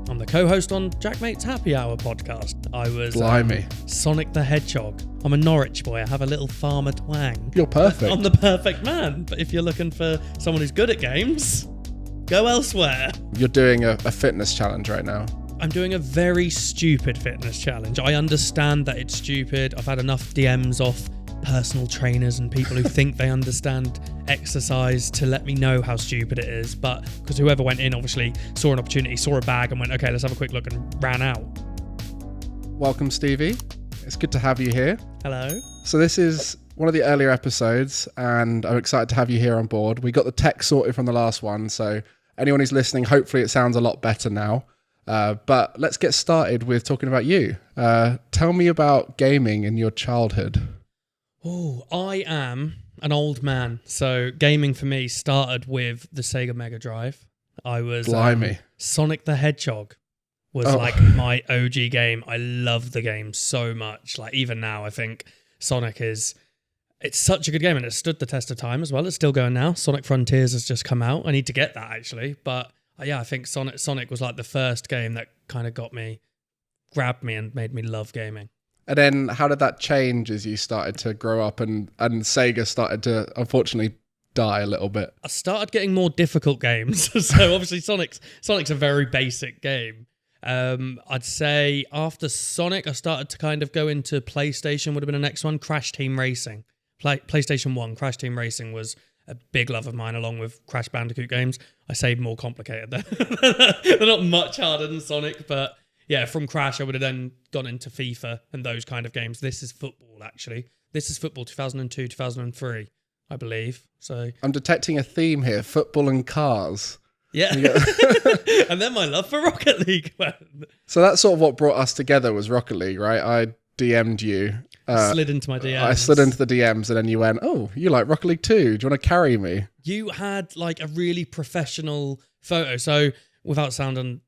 I'm the co-host on JaackMaate's Happy Hour podcast. I was Blimey. Sonic the Hedgehog. I'm a Norwich boy. I have a little farmer twang. You're perfect. I'm the perfect man. But if you're looking for someone who's good at games, go elsewhere. You're doing a fitness challenge right now. I'm doing a very stupid fitness challenge. I understand that it's stupid. I've had enough DMs off personal trainers and people who think they understand exercise to let me know how stupid it is. But because whoever went in obviously saw an opportunity, saw a bag and went, okay, let's have a quick look, and ran out. Welcome, Stevie. It's good to have you here. Hello. So this is one of the earlier episodes and I'm excited to have you here on board. We got the tech sorted from the last one, so anyone who's listening, hopefully it sounds a lot better now. But let's get started with talking about you. Tell me about gaming in your childhood. Oh, I am an old man. So gaming for me started with the Sega Mega Drive. I was Blimey. Sonic the Hedgehog was like my OG game. I love the game so much. Like even now, I think Sonic it's such a good game and it stood the test of time as well. It's still going now. Sonic Frontiers has just come out. I need to get that actually. But yeah, I think Sonic was like the first game that kind of grabbed me and made me love gaming. And then how did that change as you started to grow up and Sega started to unfortunately die a little bit? I started getting more difficult games. So obviously Sonic's a very basic game. I'd say after Sonic, I started to kind of go into PlayStation, would have been the next one, Crash Team Racing. PlayStation 1, Crash Team Racing was a big love of mine along with Crash Bandicoot games. I say more complicated there. They're not much harder than Sonic, but yeah, from Crash, I would have then gone into FIFA and those kind of games. This is football, actually. This is football 2002, 2003, I believe. So I'm detecting a theme here, football and cars. Yeah. And then my love for Rocket League went. So that's sort of what brought us together was Rocket League, right? I DM'd you. Slid into my DMs. I slid into the DMs and then you went, oh, you like Rocket League too? Do you want to carry me? You had like a really professional photo. So without sounding...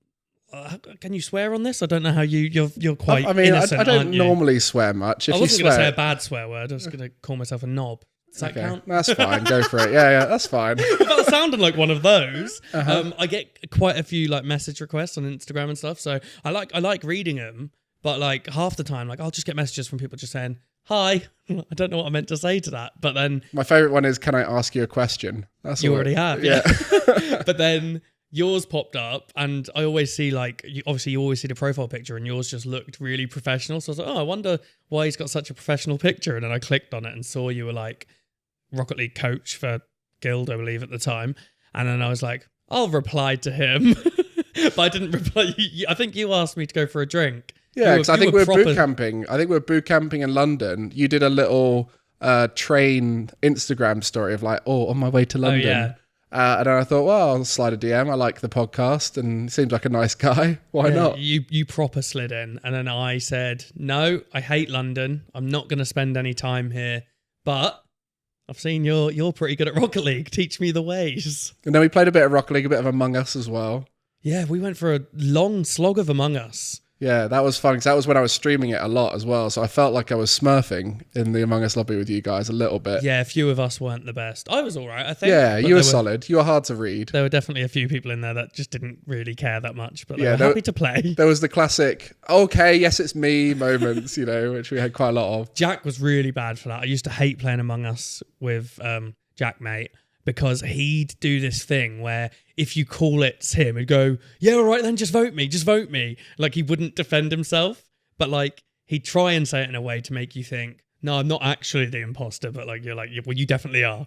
can you swear on this? I don't know how you're quite innocent, I don't normally swear much. I wasn't going to say a bad swear word. I was going to call myself a knob. Does that count? That's fine. Go for it. Yeah, that's fine. Without sounding like one of those. I get quite a few like message requests on Instagram and stuff. So I like reading them, but like half the time, like I'll just get messages from people just saying, hi. I don't know what I meant to say to that. But then my favorite one is, can I ask you a question? That's you already have. Yeah. But then yours popped up and I always see like, you always see the profile picture and yours just looked really professional. So I was like, I wonder why he's got such a professional picture. And then I clicked on it and saw you were like Rocket League coach for Guild, I believe at the time. And then I was like, I'll reply to him. But I didn't reply. I think you asked me to go for a drink. Yeah, because I think we were boot camping. I think we were boot camping in London. You did a little train Instagram story of like, on my way to London. Oh, yeah. And then I thought, well, I'll slide a DM. I like the podcast and he seems like a nice guy. Why not? You proper slid in. And then I said, no, I hate London. I'm not going to spend any time here. But I've seen you're pretty good at Rocket League. Teach me the ways. And then we played a bit of Rocket League, a bit of Among Us as well. Yeah, we went for a long slog of Among Us. Yeah, that was fun because that was when I was streaming it a lot as well. So I felt like I was smurfing in the Among Us lobby with you guys a little bit. Yeah, a few of us weren't the best. I was all right, I think. Yeah, you were solid. You were hard to read. There were definitely a few people in there that just didn't really care that much, but they were happy to play. There was the classic, okay, yes, it's me moments, which we had quite a lot of. Jack was really bad for that. I used to hate playing Among Us with JaackMaate. Because he'd do this thing where if you call it's him, he'd go, yeah, all right then, just vote me. Like he wouldn't defend himself, but like he'd try and say it in a way to make you think, no, I'm not actually the imposter, but like you're like, well, you definitely are.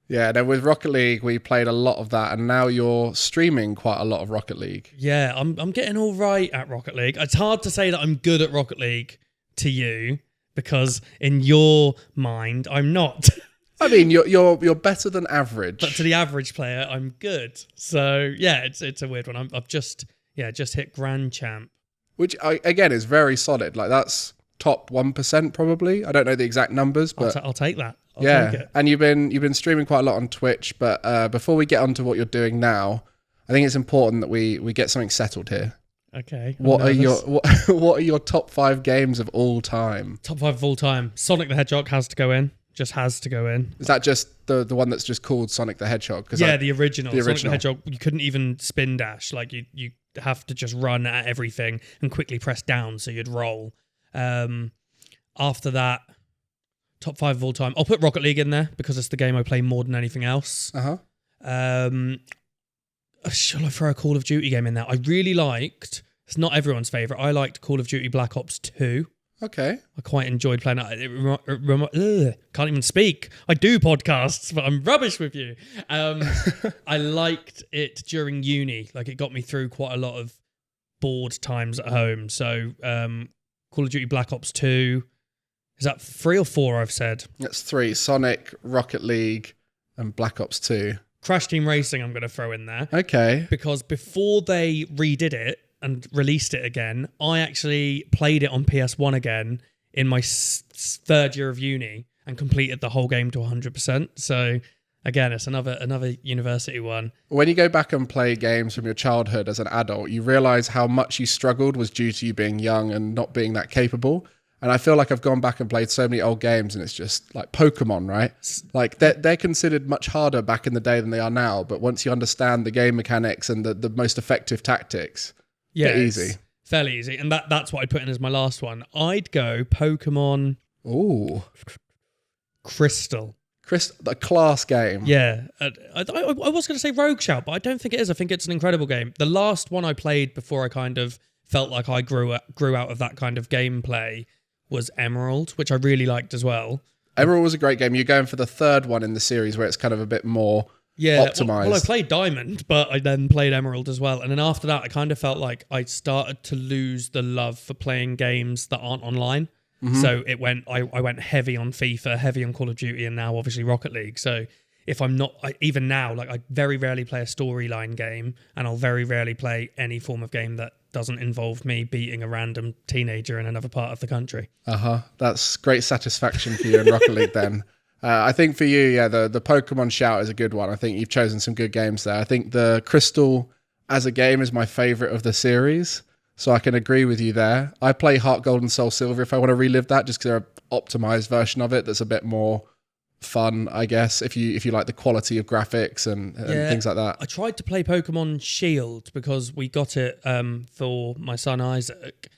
Yeah, then with Rocket League, we played a lot of that, and now you're streaming quite a lot of Rocket League. Yeah, I'm getting all right at Rocket League. It's hard to say that I'm good at Rocket League to you, because in your mind, I'm not. I mean, you're better than average. But to the average player, I'm good. So yeah, it's a weird one. I've just hit Grand Champ, which again is very solid. Like that's top 1% probably. I don't know the exact numbers, but I'll take that. I'll take it. And you've been streaming quite a lot on Twitch. But before we get onto what you're doing now, I think it's important that we get something settled here. Okay. What are your top 5 games of all time? Top 5 of all time. Sonic the Hedgehog has to go in. Just has to go in. Is that just the one that's just called Sonic the Hedgehog? Yeah, the original. Sonic the Hedgehog, you couldn't even spin dash. Like you have to just run at everything and quickly press down so you'd roll. After that, top 5 of all time. I'll put Rocket League in there because it's the game I play more than anything else. Shall I throw a Call of Duty game in there? I really liked, it's not everyone's favourite, I liked Call of Duty Black Ops 2. Okay. I quite enjoyed playing that. Can't even speak. I do podcasts, but I'm rubbish with you. I liked it during uni. Like, it got me through quite a lot of bored times at home. So, Call of Duty Black Ops 2. Is that 3 or 4 I've said? That's 3. Sonic, Rocket League, and Black Ops 2. Crash Team Racing I'm going to throw in there. Okay. Because before they redid it and released it again, I actually played it on PS1 again in my third year of uni and completed the whole game to 100%. So again, it's another university one. When you go back and play games from your childhood as an adult, you realise how much you struggled was due to you being young and not being that capable. And I feel like I've gone back and played so many old games, and it's just like Pokemon, right? Like they're considered much harder back in the day than they are now. But once you understand the game mechanics and the most effective tactics, they're easy. Fairly easy. And that's what I'd put in as my last one. I'd go Pokemon Crystal. A class game. Yeah. I was going to say Rogue Shout, but I don't think it is. I think it's an incredible game. The last one I played before I kind of felt like I grew out of that kind of gameplay was Emerald, which I really liked as well. Emerald was a great game. You're going for the third one in the series where it's kind of a bit more optimized. Well, I played Diamond, but I then played Emerald as well. And then after that, I kind of felt like I started to lose the love for playing games that aren't online. Mm-hmm. So I went heavy on FIFA, heavy on Call of Duty, and now obviously Rocket League. So if I'm not, even now, like I very rarely play a storyline game, and I'll very rarely play any form of game that doesn't involve me beating a random teenager in another part of the country. That's great satisfaction for you in Rocket League then. I think for you, the Pokemon Shout is a good one. I think you've chosen some good games there. I think the Crystal as a game is my favourite of the series, so I can agree with you there. I play Heart Gold and Soul Silver if I want to relive that, just because they're an optimised version of it that's a bit more fun, I guess, if you like the quality of graphics and things like that. I tried to play Pokemon Shield because we got it for my son Isaac,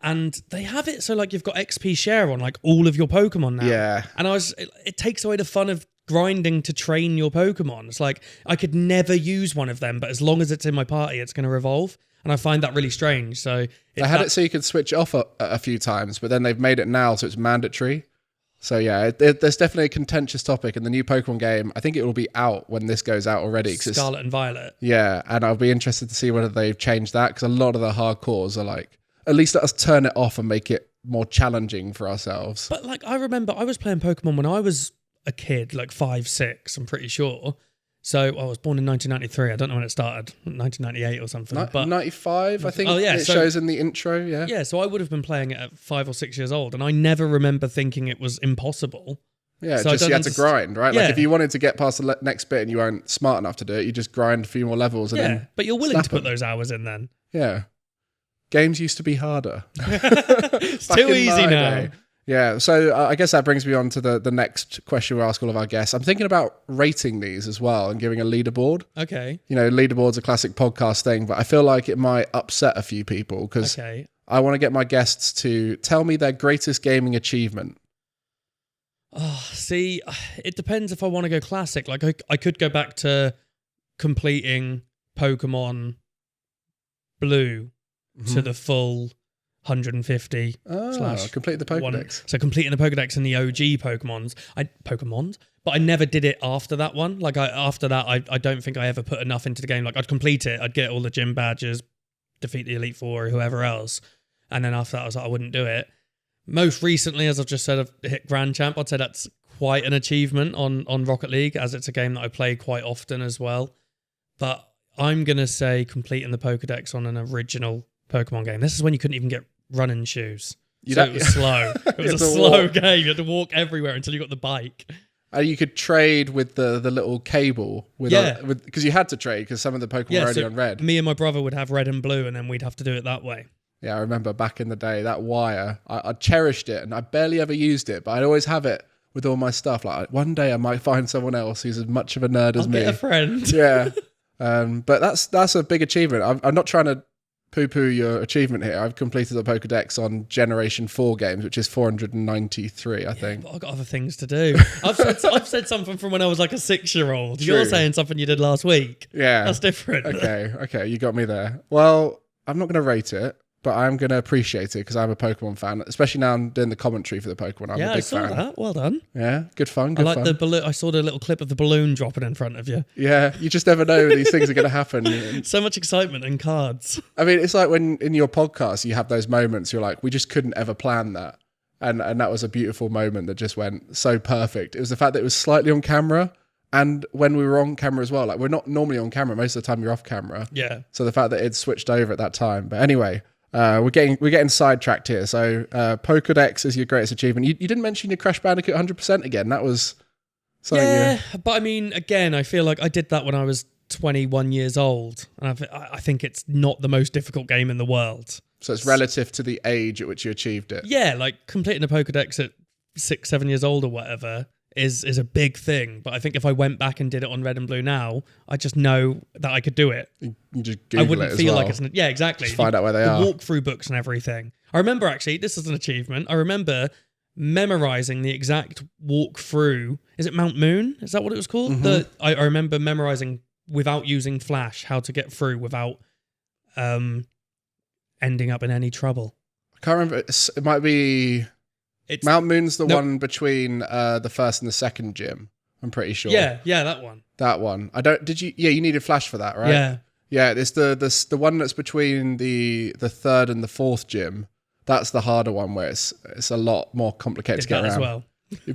and they have it so like you've got XP share on like all of your Pokemon now. Yeah. And it takes away the fun of grinding to train your Pokemon. It's like I could never use one of them, but as long as it's in my party, it's going to revolve. And I find that really strange. So they had it so you could switch off a few times, but then they've made it now so it's mandatory. So yeah, there's definitely a contentious topic in the new Pokemon game. I think it will be out when this goes out already. Scarlet and Violet. Yeah, and I'll be interested to see whether they've changed that, because a lot of the hardcores are like, at least let us turn it off and make it more challenging for ourselves. But like, I remember I was playing Pokemon when I was a kid, like 5, 6, I'm pretty sure. So I was born in 1993. I don't know when it started, 1998 or something. But 95, I think. Oh yeah, it shows in the intro. Yeah. Yeah, so I would have been playing it at 5 or 6 years old, and I never remember thinking it was impossible. Yeah, so just you had to grind, right? Yeah. Like if you wanted to get past the next bit and you weren't smart enough to do it, you just grind a few more levels. And then but you're willing to put those hours in then. Yeah. Games used to be harder. It's too easy now. Yeah, so I guess that brings me on to the next question we ask all of our guests. I'm thinking about rating these as well and giving a leaderboard. Okay. You know, leaderboard's a classic podcast thing, but I feel like it might upset a few people because I want to get my guests to tell me their greatest gaming achievement. Oh, see, it depends if I want to go classic. Like I could go back to completing Pokemon Blue to the full 150 complete the Pokedex. So completing the Pokedex and the OG Pokemons, but I never did it after that one. Like after that, I don't think I ever put enough into the game. Like I'd complete it, I'd get all the gym badges, defeat the Elite Four or whoever else, and then after that I was like, I wouldn't do it. Most recently, as I've just said, I've hit Grand Champ. I'd say that's quite an achievement on Rocket League, as it's a game that I play quite often as well. But I'm gonna say completing the Pokedex on an original Pokemon game. This is when you couldn't even get running shoes. It was slow. It was a slow game. You had to walk everywhere until you got the bike. You could trade with the little cable. Because you had to trade because some of the Pokemon were already on red. Me and my brother would have red and blue and then we'd have to do it that way. Yeah, I remember back in the day, that wire, I cherished it and I barely ever used it, but I'd always have it with all my stuff. Like one day I might find someone else who's as much of a nerd as me. Get a friend. Yeah. But that's a big achievement. I'm not trying to poo-poo your achievement here. I've completed the Pokédex on Generation 4 games, which is 493, I think. But I've got other things to do. I've said something from when I was like a 6-year-old. True. You're saying something you did last week. Yeah. That's different. Okay, you got me there. Well, I'm not going to rate it, but I'm going to appreciate it because I'm a Pokemon fan, especially now I'm doing the commentary for the Pokemon. I'm a big fan. I saw that. Well done. Yeah, good fun. I like the balloon. I saw the little clip of the balloon dropping in front of you. Yeah, you just never know these things are going to happen. So much excitement in cards. I mean, it's like when in your podcast you have those moments, you're like, we just couldn't ever plan that. And that was a beautiful moment that just went so perfect. It was the fact that it was slightly on camera. And when we were on camera as well, like we're not normally on camera. Most of the time you're off camera. Yeah. So the fact that it switched over at that time. But anyway, we're getting sidetracked here. So Pokédex is your greatest achievement. You didn't mention your Crash Bandicoot 100% again. That was something. Yeah, but I mean, again, I feel like I did that when I was 21 years old. And I think it's not the most difficult game in the world. So it's relative to the age at which you achieved it. Yeah, like completing a Pokédex at 6, 7 years old or whatever is a big thing. But I think if I went back and did it on Red and Blue now, I just know that I could do it. You just Google I wouldn't it feel as well. like it's... Yeah, exactly. Just find out where they the are. walkthrough books and everything. I remember, actually, this is an achievement. I remember memorizing the exact walkthrough. Is it Mount Moon? Is that what it was called? Mm-hmm. I remember memorizing without using Flash how to get through without ending up in any trouble. I can't remember. It might be... Mount Moon's the one between the first and the second gym. I'm pretty sure. Yeah, that one. That one. You needed Flash for that, right? Yeah. Yeah, it's the one that's between the third and the fourth gym. That's the harder one where it's a lot more complicated to get around. As well.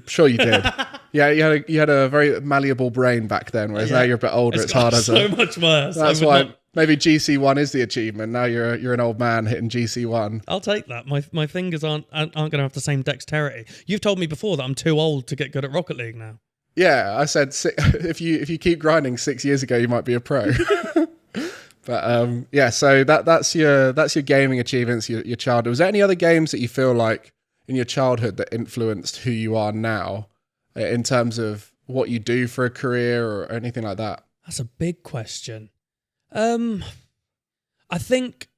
Sure you did. Yeah, you had a very malleable brain back then, whereas now you're a bit older. It's harder. So much worse. That's why maybe GC1 is the achievement. Now you're an old man hitting GC1. I'll take that. My fingers aren't going to have the same dexterity. You've told me before that I'm too old to get good at Rocket League now. Yeah, I said if you keep grinding 6 years ago, you might be a pro. But yeah, so that's your gaming achievements, your childhood. Was there any other games that you feel like in your childhood that influenced who you are now in terms of what you do for a career or anything like that? That's a big question. I think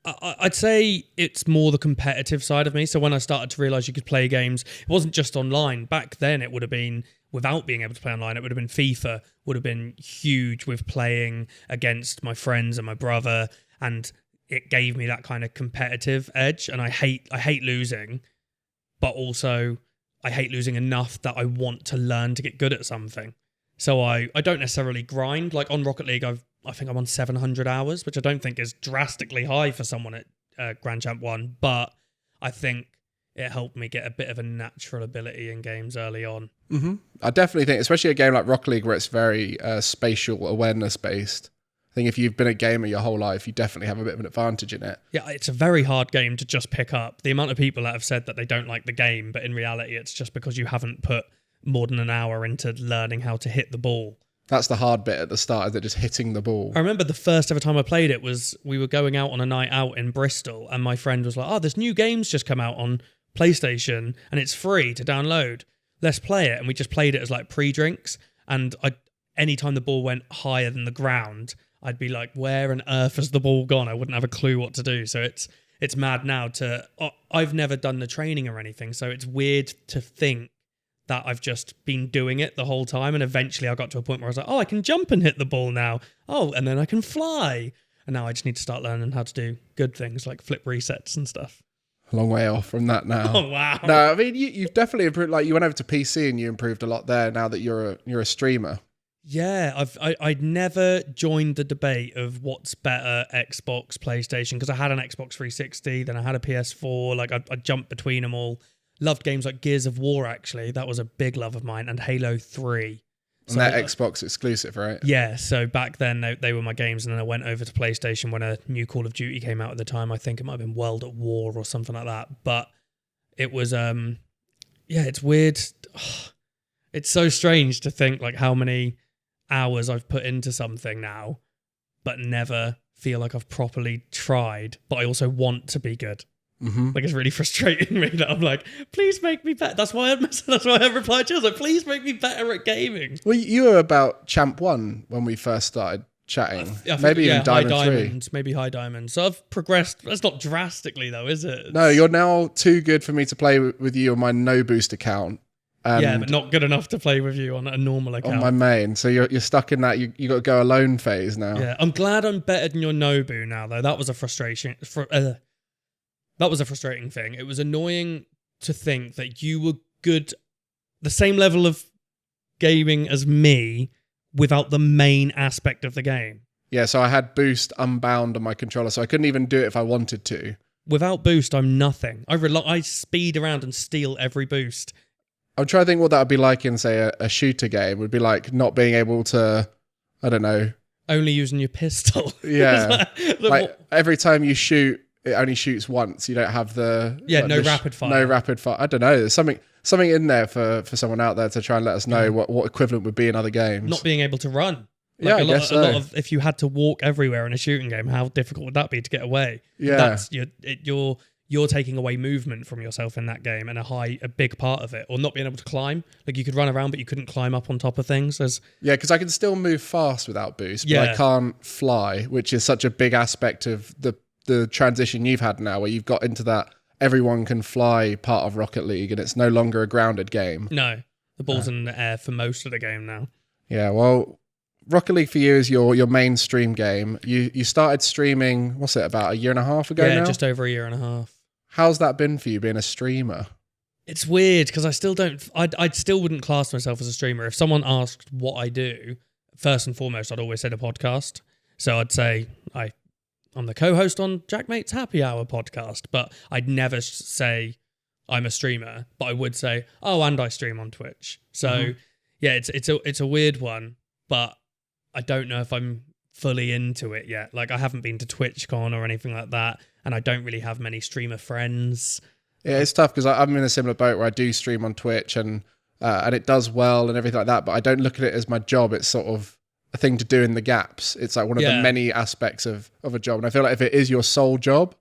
I'd say it's more the competitive side of me. So when I started to realize you could play games, it wasn't just online. Back then, it would have been without being able to play online. It would have been FIFA, would have been huge with playing against my friends and my brother, and it gave me that kind of competitive edge. And I hate losing, but also I hate losing enough that I want to learn to get good at something. So I don't necessarily grind. Like on Rocket League, I think I'm on 700 hours, which I don't think is drastically high for someone at Grand Champ 1, but I think it helped me get a bit of a natural ability in games early on. Mm-hmm. I definitely think, especially a game like Rocket League where it's very spatial awareness based, I think if you've been a gamer your whole life, you definitely have a bit of an advantage in it. Yeah, it's a very hard game to just pick up. The amount of people that have said that they don't like the game, but in reality it's just because you haven't put more than an hour into learning how to hit the ball. That's the hard bit at the start, is it just hitting the ball? I remember the first ever time I played it was we were going out on a night out in Bristol and my friend was like, oh, this new game's just come out on PlayStation and it's free to download. Let's play it. And we just played it as like pre-drinks. And anytime the ball went higher than the ground, I'd be like, where on earth has the ball gone? I wouldn't have a clue what to do. So it's mad now I've never done the training or anything. So it's weird to think that I've just been doing it the whole time. And eventually I got to a point where I was like, oh, I can jump and hit the ball now. Oh, and then I can fly. And now I just need to start learning how to do good things like flip resets and stuff. A long way off from that now. Oh, wow. No, I mean, you've definitely improved. Like you went over to PC and you improved a lot there now that you're a streamer. Yeah, I'd never joined the debate of what's better, Xbox, PlayStation, because I had an Xbox 360, then I had a PS4. Like I jumped between them all. Loved games like Gears of War, actually. That was a big love of mine. And Halo 3. And they're Xbox exclusive, right? Yeah, so back then they were my games. And then I went over to PlayStation when a new Call of Duty came out at the time. I think it might have been World at War or something like that. But it was, it's weird. It's so strange to think like how many hours I've put into something now, but never feel like I've properly tried. But I also want to be good. Mm-hmm. Like it's really frustrating me that I'm like, please make me better. That's why I replied to you. I was like, please make me better at gaming. Well, you were about Champ 1 when we first started chatting. I think, Maybe even Diamond high 3. diamond, maybe high diamond. So I've progressed. That's not drastically though, is it? No, you're now too good for me to play with you on my no boost account. Yeah, but not good enough to play with you on a normal account. On my main. So you're stuck in that you got to go alone phase now. Yeah, I'm glad I'm better than your Nobu now though. That was a frustration. That was a frustrating thing. It was annoying to think that you were good, the same level of gaming as me without the main aspect of the game. Yeah, so I had boost unbound on my controller, so I couldn't even do it if I wanted to. Without boost, I'm nothing. I speed around and steal every boost. I'm trying to think what that would be like in, say, a shooter game. It would be like not being able to, I don't know. Only using your pistol. Yeah. Like every time you shoot, it only shoots once. You don't have the... Yeah, like, no rapid fire. No rapid fire. I don't know. There's something in there for someone out there to try and let us know what equivalent would be in other games. Not being able to run. Like yeah, I guess so. A lot of, if you had to walk everywhere in a shooting game, how difficult would that be to get away? Yeah. That's you're taking away movement from yourself in that game, and a big part of it, or not being able to climb. Like you could run around, but you couldn't climb up on top of things. Yeah, because I can still move fast without boost, but I can't fly, which is such a big aspect of the transition you've had now, where you've got into that everyone can fly part of Rocket League, and it's no longer a grounded game. No, the ball's in the air for most of the game now. Yeah, well, Rocket League for you is your mainstream game. You started streaming, what's it, about a year and a half ago now? Yeah, just over a year and a half. How's that been for you, being a streamer? It's weird, because I still don't... I still wouldn't class myself as a streamer. If someone asked what I do, first and foremost, I'd always say a podcast. So I'd say I'm the co-host on JaackMaate's Happy Hour podcast, but I'd never say I'm a streamer, but I would say, oh, and I stream on Twitch. So, yeah, it's a weird one, but I don't know if I'm fully into it yet. Like, I haven't been to TwitchCon or anything like that, and I don't really have many streamer friends. Yeah, it's tough because I'm in a similar boat where I do stream on Twitch and it does well and everything like that, but I don't look at it as my job. It's sort of a thing to do in the gaps. It's like one of the many aspects of a job. And I feel like if it is your sole job,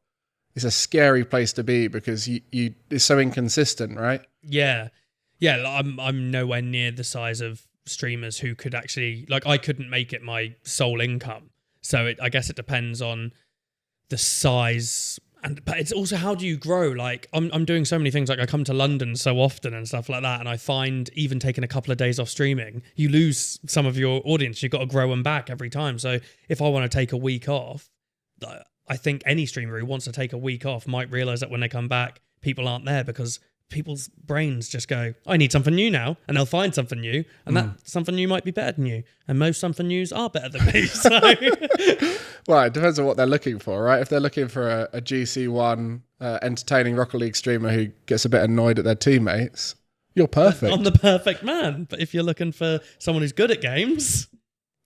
it's a scary place to be because it's so inconsistent, right? Yeah. Yeah, I'm nowhere near the size of streamers who could actually, like, I couldn't make it my sole income. So I guess it depends on the size, but it's also how do you grow? Like I'm doing so many things. Like I come to London so often and stuff like that, and I find even taking a couple of days off streaming, you lose some of your audience. You've got to grow them back every time. So if I want to take a week off, I think any streamer who wants to take a week off might realize that when they come back, people aren't there because people's brains just go, I need something new now, and they'll find something new, and that something new might be better than you, and most something news are better than me. So, well, it depends on what they're looking for, right? If they're looking for a GC1 entertaining Rocket League streamer who gets a bit annoyed at their teammates, you're perfect. I'm the perfect man. But if you're looking for someone who's good at games,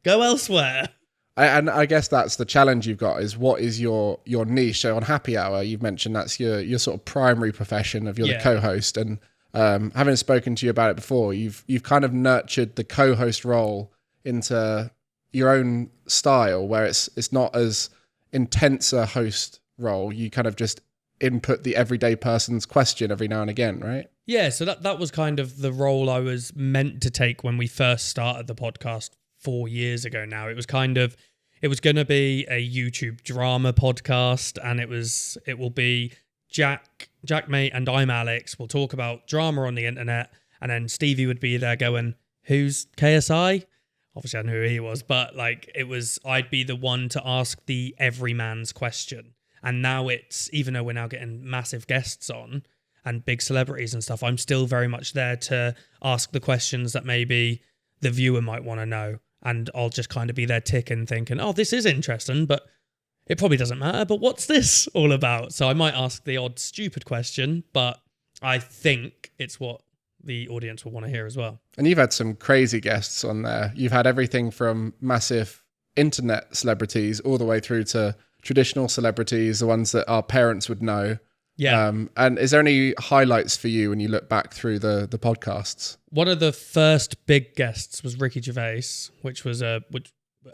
go elsewhere. And I guess that's the challenge you've got, is what is your niche? So on Happy Hour, you've mentioned that's your sort of primary profession of you're the co-host. And having spoken to you about it before, you've kind of nurtured the co-host role into your own style, where it's not as intense a host role. You kind of just input the everyday person's question every now and again, right? Yeah, so that was kind of the role I was meant to take when we first started the podcast 4 years ago now. It was going to be a YouTube drama podcast, and it will be JaackMaate and I'm Alex. We'll talk about drama on the internet, and then Stevie would be there going, who's KSI? Obviously I knew who he was, but like I'd be the one to ask the everyman's question. And now even though we're now getting massive guests on and big celebrities and stuff, I'm still very much there to ask the questions that maybe the viewer might want to know. And I'll just kind of be there ticking, thinking, oh, this is interesting, but it probably doesn't matter. But what's this all about? So I might ask the odd stupid question, but I think it's what the audience will want to hear as well. And you've had some crazy guests on there. You've had everything from massive internet celebrities all the way through to traditional celebrities, the ones that our parents would know. Yeah. And is there any highlights for you when you look back through the podcasts? One of the first big guests was Ricky Gervais, which was a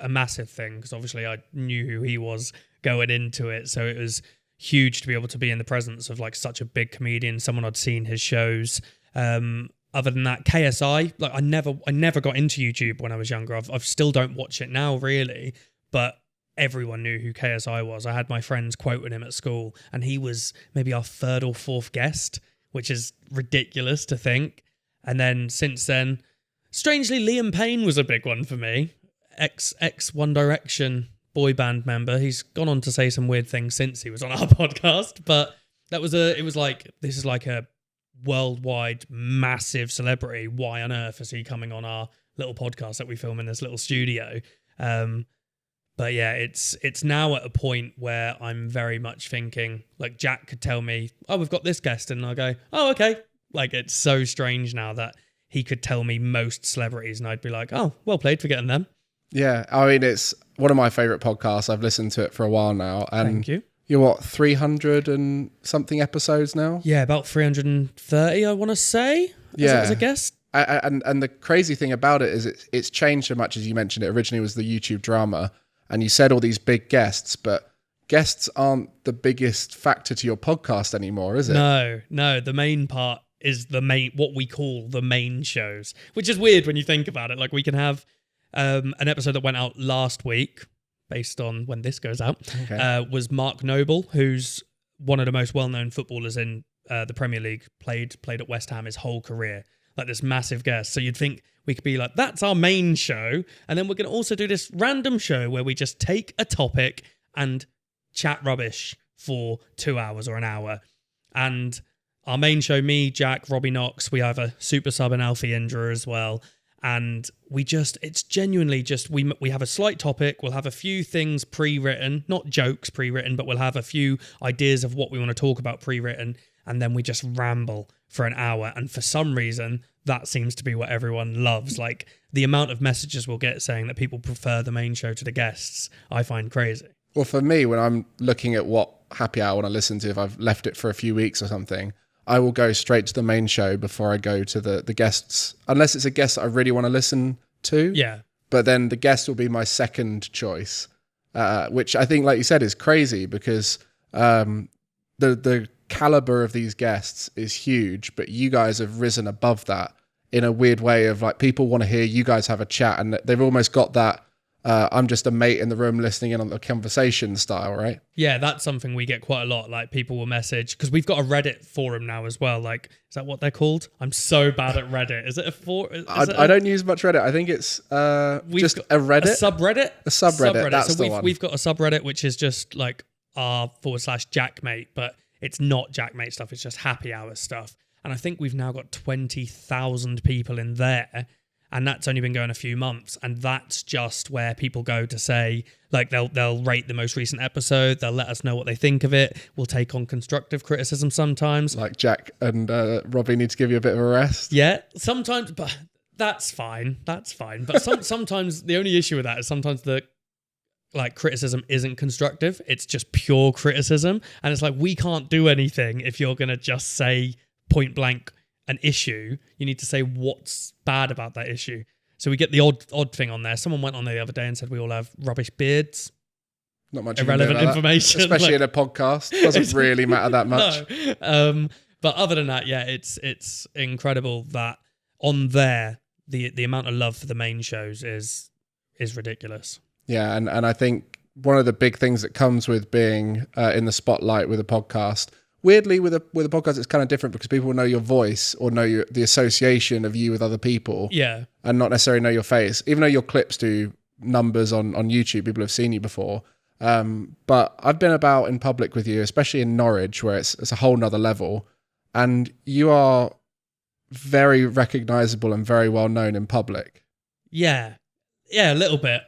massive thing, because obviously I knew who he was going into it. So it was huge to be able to be in the presence of like such a big comedian, someone I'd seen his shows. Other than that, KSI, like I never got into YouTube when I was younger. I've still don't watch it now really, but everyone knew who KSI was. I had my friends quoting him at school, and he was maybe our third or fourth guest, which is ridiculous to think. And then since then, strangely, Liam Payne was a big one for me. Ex One Direction boy band member. He's gone on to say some weird things since he was on our podcast, but this is like a worldwide massive celebrity. Why on earth is he coming on our little podcast that we film in this little studio? But yeah, it's now at a point where I'm very much thinking, like, Jack could tell me, oh, we've got this guest, and I'll go, oh, okay. Like, it's so strange now that he could tell me most celebrities, and I'd be like, oh, well played for getting them. Yeah, I mean, it's one of my favourite podcasts. I've listened to it for a while now. And Thank you. You're what, 300 and something episodes now? Yeah, about 330, I want to say, as a guest. And the crazy thing about it is it's changed so much, as you mentioned. It originally was the YouTube drama, and you said all these big guests, but guests aren't the biggest factor to your podcast anymore, is it? No, the main part is what we call the main shows, which is weird when you think about it. Like, we can have an episode that went out last week, based on when this goes out, was Mark Noble, who's one of the most well-known footballers in the Premier League, played at West Ham his whole career, like this massive guest. So you'd think we could be like, that's our main show, and then we're going to also do this random show where we just take a topic and chat rubbish for 2 hours or an hour. And our main show, me, Jack, Robbie Knox, we have a super sub and Alfie Indra as well. And it's genuinely just, we have a slight topic, we'll have a few things pre-written, not jokes pre-written, but we'll have a few ideas of what we want to talk about pre-written, and then we just ramble for an hour. And for some reason, that seems to be what everyone loves. Like, the amount of messages we'll get saying that people prefer the main show to the guests, I find crazy. Well, for me, when I'm looking at what happy hour I want to listen to, if I've left it for a few weeks or something, I will go straight to the main show before I go to the guests, unless it's a guest that I really want to listen to. Yeah. But then the guest will be my second choice, which I think, like you said, is crazy because the caliber of these guests is huge, but you guys have risen above that in a weird way of, like, people want to hear you guys have a chat, and they've almost got that I'm just a mate in the room listening in on the conversation style, right? Yeah, that's something we get quite a lot. Like, people will message, because we've got a Reddit forum now as well. Like, is that what they're called? I'm so bad at Reddit. Is it a forum? I don't use much Reddit. I think it's just a Reddit. A subreddit? A subreddit. That's the one. We've got a subreddit, which is just like r/JaackMaate, but it's not JaackMaate stuff. It's just happy hour stuff. And I think we've now got 20,000 people in there. And that's only been going a few months. And that's just where people go to say, like, they'll rate the most recent episode. They'll let us know what they think of it. We'll take on constructive criticism sometimes. Like Jack and Robbie need to give you a bit of a rest. Yeah, sometimes, but that's fine. That's fine. But sometimes the only issue with that is sometimes the criticism isn't constructive. It's just pure criticism. And it's like, we can't do anything if you're going to just say point blank an issue. You need to say what's bad about that issue. So we get the odd thing on there. Someone went on there the other day and said we all have rubbish beards. Not much irrelevant information, especially in a podcast. Doesn't really matter that much. No. But other than that, yeah, it's incredible that on there the amount of love for the main shows is ridiculous. Yeah, and I think one of the big things that comes with being in the spotlight with a podcast. Weirdly, with a podcast, it's kind of different because people know your voice or know the association of you with other people. Yeah. And not necessarily know your face. Even though your clips do numbers on YouTube, people have seen you before. But I've been about in public with you, especially in Norwich, where it's a whole nother level. And you are very recognizable and very well known in public. Yeah. Yeah, a little bit.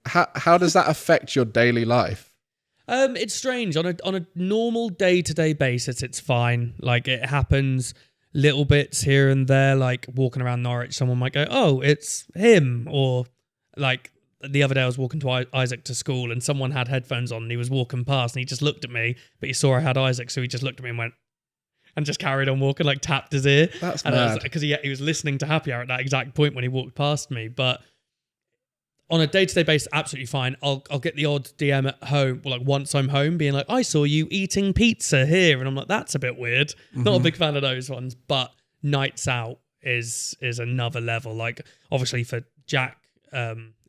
How does that affect your daily life? It's strange. On a normal day-to-day basis, it's fine. Like, it happens little bits here and there, like walking around Norwich, someone might go, oh, it's him. Or like the other day I was walking to Isaac to school and someone had headphones on and he was walking past and he just looked at me, but he saw I had Isaac, so he just looked at me and went, and just carried on walking, like tapped his ear. That's mad. Because he was listening to Happy Hour at that exact point when he walked past me. But on a day-to-day basis, absolutely fine. I'll get the odd DM at home, or like once I'm home, being like, I saw you eating pizza here. And I'm like, that's a bit weird. Mm-hmm. Not a big fan of those ones. But nights out is another level. Like, obviously for Jack,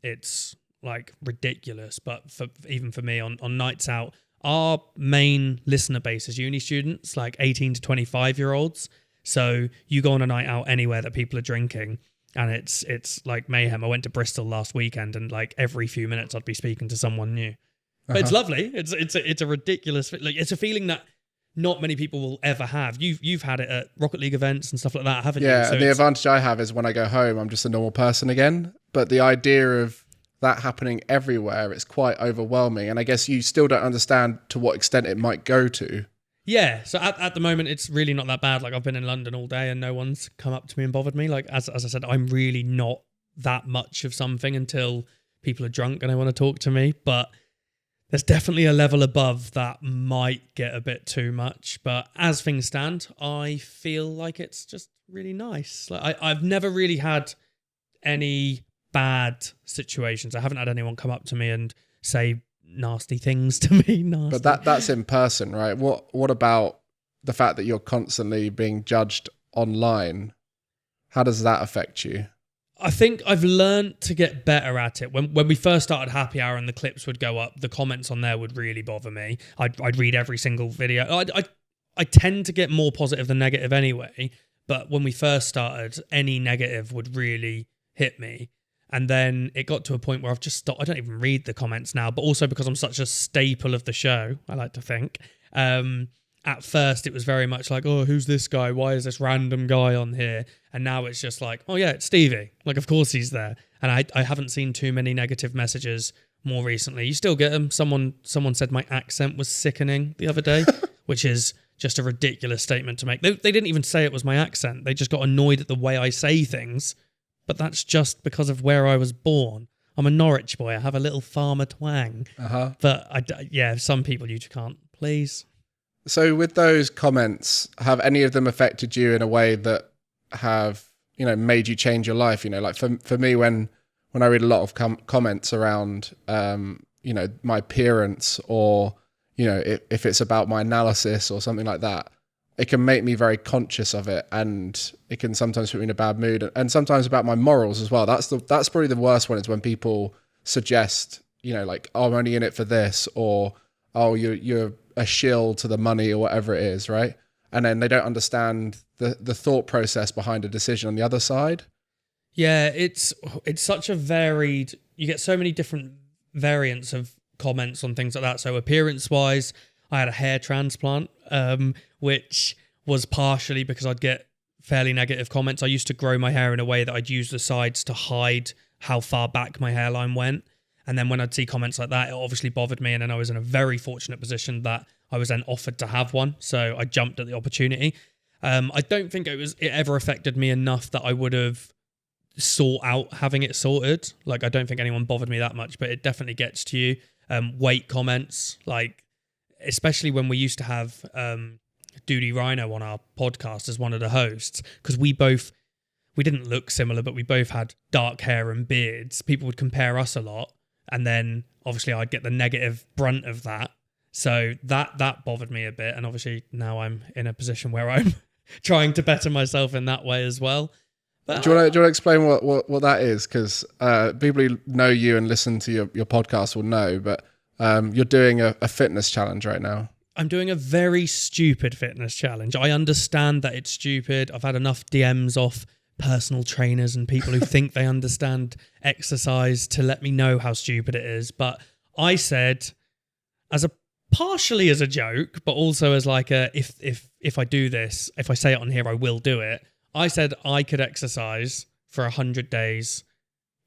it's like ridiculous, but even for me on nights out, our main listener base is uni students, like 18 to 25-year-olds. So you go on a night out anywhere that people are drinking, and it's like mayhem. I went to Bristol last weekend, and like every few minutes I'd be speaking to someone new. But it's lovely. It's a ridiculous, like, it's a feeling that not many people will ever have. You've had it at Rocket League events and stuff like that, haven't you? Yeah, So and the advantage I have is when I go home, I'm just a normal person again. But the idea of that happening everywhere, it's quite overwhelming. And I guess you still don't understand to what extent it might go to. Yeah, so at the moment, it's really not that bad. Like, I've been in London all day and no one's come up to me and bothered me. Like, as I said, I'm really not that much of something until people are drunk and they want to talk to me. But there's definitely a level above that might get a bit too much. But as things stand, I feel like it's just really nice. Like, I've never really had any bad situations. I haven't had anyone come up to me and say nasty things to me. Nasty. But that's in person, right? What about the fact that you're constantly being judged online? How does that affect you? I think I've learned to get better at it. When we first started Happy Hour and the clips would go up, the comments on there would really bother me. I'd read every single video. I tend to get more positive than negative anyway, but when we first started, any negative would really hit me. And then it got to a point where I've just stopped. I don't even read the comments now, but also because I'm such a staple of the show, I like to think. At first, it was very much like, oh, who's this guy? Why is this random guy on here? And now it's just like, oh, yeah, it's Stevie. Like, of course he's there. And I haven't seen too many negative messages more recently. You still get them. Someone said my accent was sickening the other day, which is just a ridiculous statement to make. They didn't even say it was my accent. They just got annoyed at the way I say things. But that's just because of where I was born. I'm a Norwich boy. I have a little farmer twang. But some people you just can't please. So with those comments, have any of them affected you in a way that have, made you change your life? Like for me, when I read a lot of comments around, my appearance or, if it's about my analysis or something like that, it can make me very conscious of it, and it can sometimes put me in a bad mood, and sometimes about my morals as well. That's probably the worst one, is when people suggest, like, oh, I'm only in it for this, or oh, you're a shill to the money, or whatever it is, right? And then they don't understand the thought process behind a decision on the other side. Yeah, it's such a varied. You get so many different variants of comments on things like that. So appearance-wise, I had a hair transplant, which was partially because I'd get fairly negative comments. I used to grow my hair in a way that I'd use the sides to hide how far back my hairline went. And then when I'd see comments like that, it obviously bothered me. And then I was in a very fortunate position that I was then offered to have one. So I jumped at the opportunity. I don't think it ever affected me enough that I would have sought out having it sorted. Like, I don't think anyone bothered me that much, but it definitely gets to you. Weight comments, like, especially when we used to have Duty Rhino on our podcast as one of the hosts, because we didn't look similar, but we both had dark hair and beards. People would compare us a lot, and then obviously I'd get the negative brunt of that. So that bothered me a bit, and obviously now I'm in a position where I'm trying to better myself in that way as well. But do you want to explain what that is? Because people who know you and listen to your podcast will know, but you're doing a fitness challenge right now. I'm doing a very stupid fitness challenge. I understand that it's stupid. I've had enough DMs off personal trainers and people who think they understand exercise to let me know how stupid it is. But I said, partially as a joke, but also as like if I do this, if I say it on here, I will do it. I said I could exercise for 100 days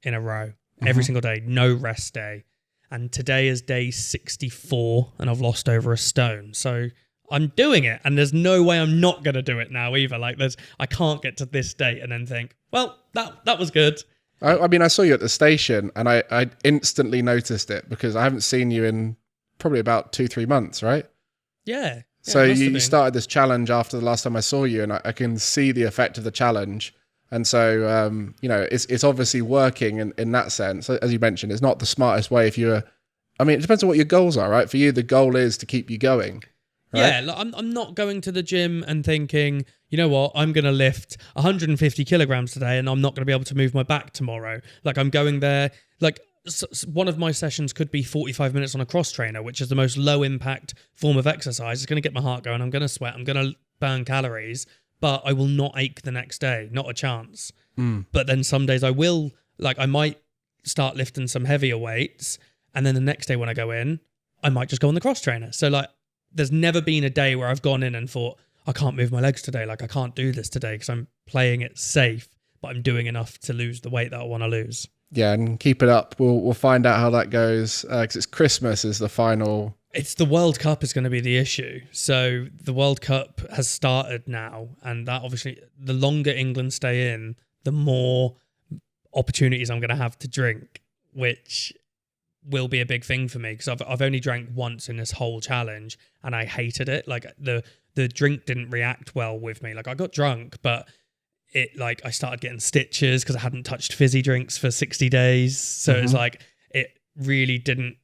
in a row, every single day, no rest day. And today is day 64 and I've lost over a stone. So I'm doing it, and there's no way I'm not going to do it now either. Like, I can't get to this date and then think, well, that was good. I mean, I saw you at the station and I instantly noticed it, because I haven't seen you in probably about 2-3 months, right? Yeah. So you started this challenge after the last time I saw you, and I can see the effect of the challenge. And so, it's obviously working in that sense. As you mentioned, it's not the smartest way it depends on what your goals are, right? For you, the goal is to keep you going. Right? Yeah, like, I'm not going to the gym and thinking, you know what, I'm going to lift 150 kilograms today and I'm not going to be able to move my back tomorrow. Like, I'm going there, like, one of my sessions could be 45 minutes on a cross trainer, which is the most low impact form of exercise. It's going to get my heart going. I'm going to sweat. I'm going to burn calories, but I will not ache the next day. Not a chance. But then some days I will, like I might start lifting some heavier weights. And then the next day when I go in, I might just go on the cross trainer. So like, there's never been a day where I've gone in and thought, I can't move my legs today. Like I can't do this today because I'm playing it safe, but I'm doing enough to lose the weight that I want to lose. Yeah, and keep it up. We'll find out how that goes because it's Christmas is the final. It's the World Cup is going to be the issue. So the World Cup has started now, and that obviously, the longer England stay in, the more opportunities I'm going to have to drink, which will be a big thing for me because I've only drank once in this whole challenge and I hated it. Like the drink didn't react well with me. Like I got drunk, but it like I started getting stitches because I hadn't touched fizzy drinks for 60 days. So it's like it really didn't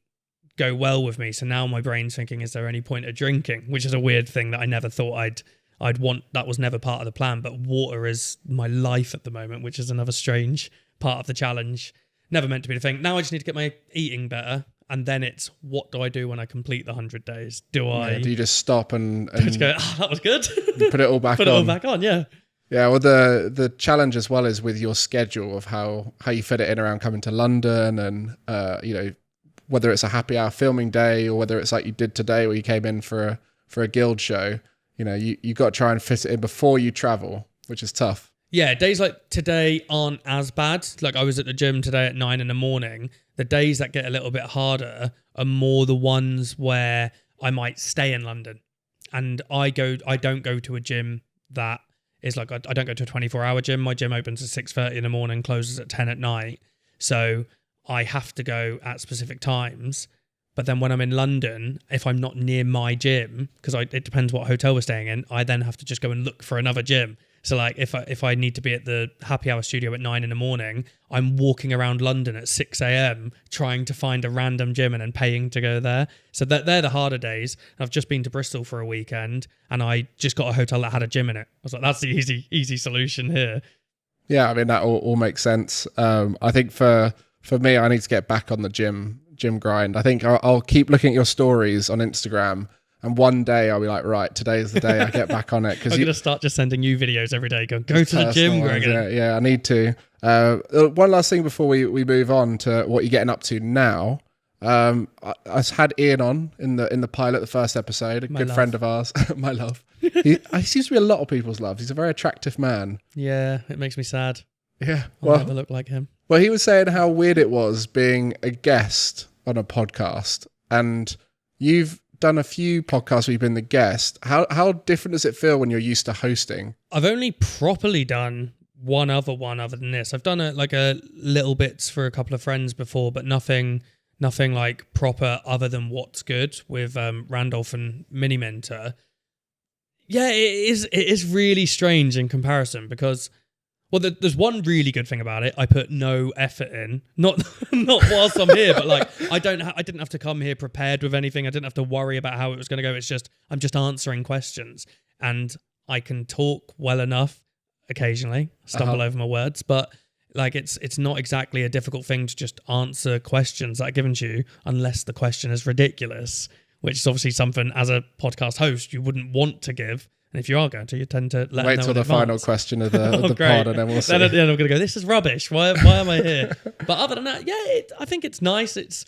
go well with me. So now my brain's thinking, is there any point of drinking? Which is a weird thing that I never thought I'd want. That was never part of the plan, but water is my life at the moment, which is another strange part of the challenge. Never meant to be the thing. Now I just need to get my eating better. And then it's, what do I do when I complete the 100 days? Do you just stop and just go, that was good. Put it all back on. Put it all back on, yeah. Yeah, well, the challenge as well is with your schedule of how you fit it in around coming to London and, whether it's a happy hour filming day or whether it's like you did today where you came in for a guild show, you got to try and fit it in before you travel, which is tough. Yeah, days like today aren't as bad. Like I was at the gym today at 9 a.m. The days that get a little bit harder are more the ones where I might stay in London. And I don't go to a gym that is like, I don't go to a 24-hour gym. My gym opens at 6:30 in the morning, closes at 10 at night. So I have to go at specific times. But then when I'm in London, if I'm not near my gym, because it depends what hotel we're staying in, I then have to just go and look for another gym. So like if I need to be at the happy hour studio at 9 a.m, I'm walking around London at 6 a.m. trying to find a random gym and then paying to go there. So they're the harder days. I've just been to Bristol for a weekend and I just got a hotel that had a gym in it. I was like, that's the easy solution here. Yeah, I mean, that all makes sense. I think for me, I need to get back on the gym grind. I think I'll keep looking at your stories on Instagram. And one day I'll be like, right, today's the day I get back on it. I'm going to start just sending you videos every day. Go to the gym, Gregan. Yeah, I need to. One last thing before we move on to what you're getting up to now. I had Ian on in the pilot, the first episode, a good friend of ours, my love. He seems to be a lot of people's love. He's a very attractive man. Yeah, it makes me sad. Yeah. I'll never look like him. Well, he was saying how weird it was being a guest on a podcast. And you've done a few podcasts where you've been the guest. How different does it feel when you're used to hosting? I've only properly done one other than this. I've done a little bits for a couple of friends before, but nothing like proper other than What's Good with Randolph and Mini Mentor. Yeah, it is really strange in comparison because, well, there's one really good thing about it. I put no effort in, not whilst I'm here, but like I didn't have to come here prepared with anything. I didn't have to worry about how it was going to go. It's just I'm just answering questions, and I can talk well enough. Occasionally, stumble over my words, but like it's not exactly a difficult thing to just answer questions that are given to you, unless the question is ridiculous, which is obviously something as a podcast host you wouldn't want to give. And if you are going to, you tend to wait till the final question of the pod, and then we'll see. Then at the end, I'm going to go, this is rubbish. Why am I here? But other than that, yeah, I think it's nice. It's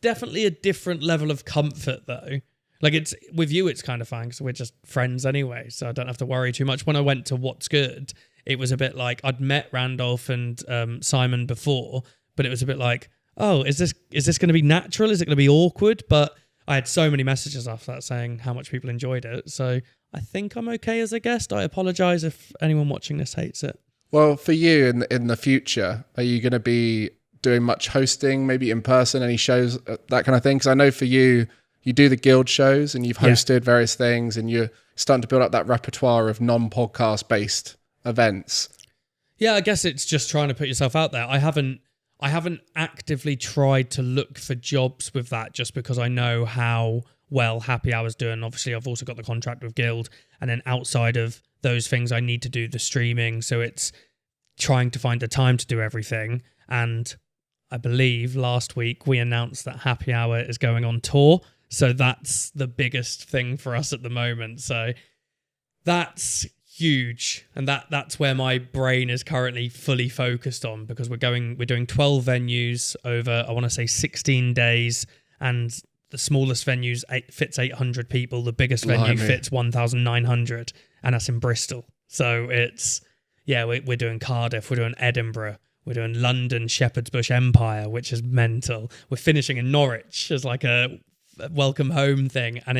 definitely a different level of comfort, though. Like it's with you, it's kind of fun because we're just friends anyway, so I don't have to worry too much. When I went to What's Good, it was a bit like I'd met Randolph and Simon before, but it was a bit like, oh, is this going to be natural? Is it going to be awkward? But I had so many messages after that saying how much people enjoyed it. So I think I'm okay as a guest. I apologize if anyone watching this hates it. Well, for you in the future, are you going to be doing much hosting, maybe in person, any shows, that kind of thing? Because I know for you do the guild shows and you've hosted various things and you're starting to build up that repertoire of non-podcast based events. Yeah, I guess it's just trying to put yourself out there. I haven't actively tried to look for jobs with that just because I know how well Happy Hour's doing. Obviously, I've also got the contract with Guild, and then outside of those things, I need to do the streaming. So it's trying to find the time to do everything. And I believe last week we announced that Happy Hour is going on tour. So that's the biggest thing for us at the moment. So that's huge. And that's where my brain is currently fully focused on, because we're doing 12 venues over, I want to say 16 days. And the smallest venues fits 800 people. The biggest venue fits 1,900. And that's in Bristol. So we're doing Cardiff, we're doing Edinburgh, we're doing London, Shepherd's Bush Empire, which is mental. We're finishing in Norwich as like a welcome home thing. And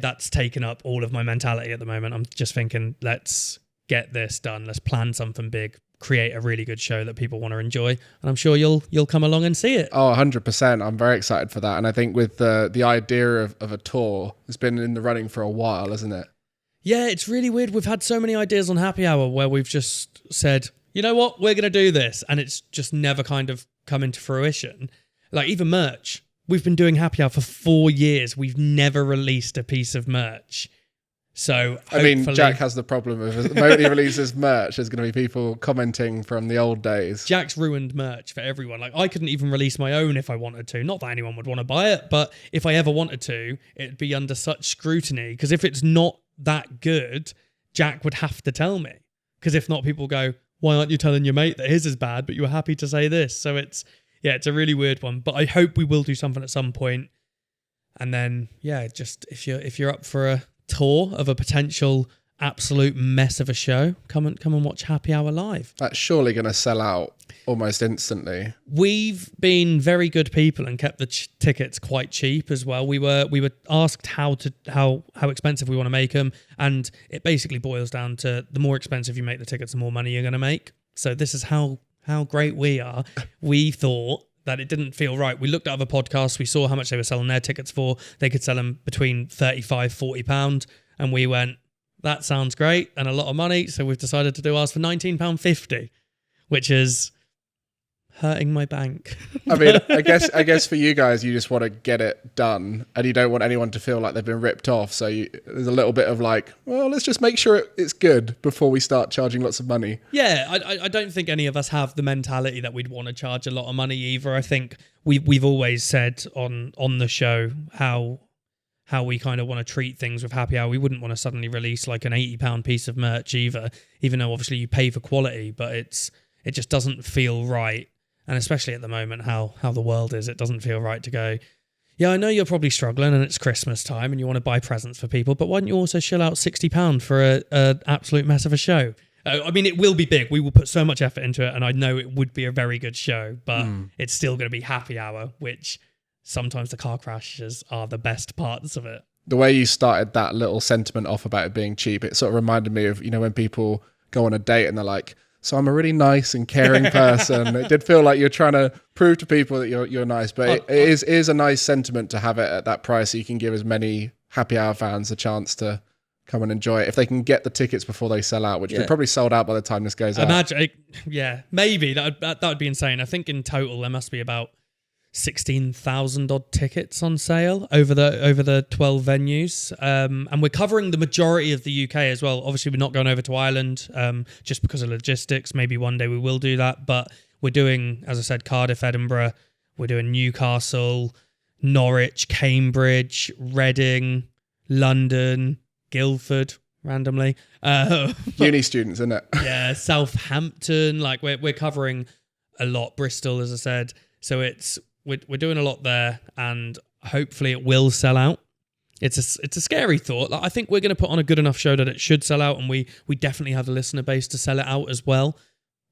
that's taken up all of my mentality at the moment. I'm just thinking, let's get this done. Let's plan something big, create a really good show that people want to enjoy. And I'm sure you'll come along and see it. Oh, 100%. I'm very excited for that. And I think with the idea of a tour, it's been in the running for a while, isn't it? Yeah, it's really weird. We've had so many ideas on Happy Hour where we've just said, you know what, we're going to do this. And it's just never kind of come into fruition. Like even merch. We've been doing Happy Hour for 4 years. We've never released a piece of merch. So I mean, Jack has the problem of the moment he releases merch, there's going to be people commenting from the old days. Jack's ruined merch for everyone. Like I couldn't even release my own if I wanted to. Not that anyone would want to buy it, but if I ever wanted to, it'd be under such scrutiny. Because if it's not that good, Jack would have to tell me. Because if not, people go, why aren't you telling your mate that his is bad, but you were happy to say this? So it's a really weird one. But I hope we will do something at some point. And then, just if you're up for a tour of a potential absolute mess of a show, come and watch Happy Hour live. That's surely going to sell out almost instantly. We've been very good people and kept the tickets quite cheap as well. We were asked how expensive we want to make them, and it basically boils down to the more expensive you make the tickets, the more money you're going to make. So this is how great we are. We thought that it didn't feel right. We looked at other podcasts, we saw how much they were selling their tickets for. They could sell them between £35-40, and we went, that sounds great and a lot of money, so we've decided to do ours for £19.50, which is hurting my bank. I mean, I guess for you guys, you just want to get it done and you don't want anyone to feel like they've been ripped off. So there's a little bit of like, well, let's just make sure it's good before we start charging lots of money. Yeah, I don't think any of us have the mentality that we'd want to charge a lot of money either. I think we've always said on the show how we kind of want to treat things with Happy Hour. We wouldn't want to suddenly release like an £80 piece of merch either, even though obviously you pay for quality, but it just doesn't feel right. And especially at the moment, how the world is, it doesn't feel right to go, yeah, I know you're probably struggling and it's Christmas time and you want to buy presents for people, but why don't you also shell out £60 for an absolute mess of a show? I mean, it will be big. We will put so much effort into it, and I know it would be a very good show, but it's still going to be Happy Hour, which sometimes the car crashes are the best parts of it. The way you started that little sentiment off about it being cheap, it sort of reminded me of, when people go on a date and they're like, so I'm a really nice and caring person. It did feel like you're trying to prove to people that you're nice, but it is a nice sentiment to have it at that price, so you can give as many Happy Hour fans a chance to come and enjoy it if they can get the tickets before they sell out, which we probably sold out by the time this goes out. Imagine, maybe that would be insane. I think in total there must be about 16,000 odd tickets on sale over the 12 venues, and we're covering the majority of the UK as well. Obviously we're not going over to Ireland just because of logistics. Maybe one day we will do that, but we're doing, as I said, Cardiff, Edinburgh, we're doing Newcastle, Norwich, Cambridge, Reading, London, Guildford randomly, uni students, isn't it? Yeah, Southampton. Like we're covering a lot. Bristol, as I said, so we're doing a lot there, and hopefully it will sell out. It's a scary thought. Like, I think we're going to put on a good enough show that it should sell out, and we definitely have the listener base to sell it out as well.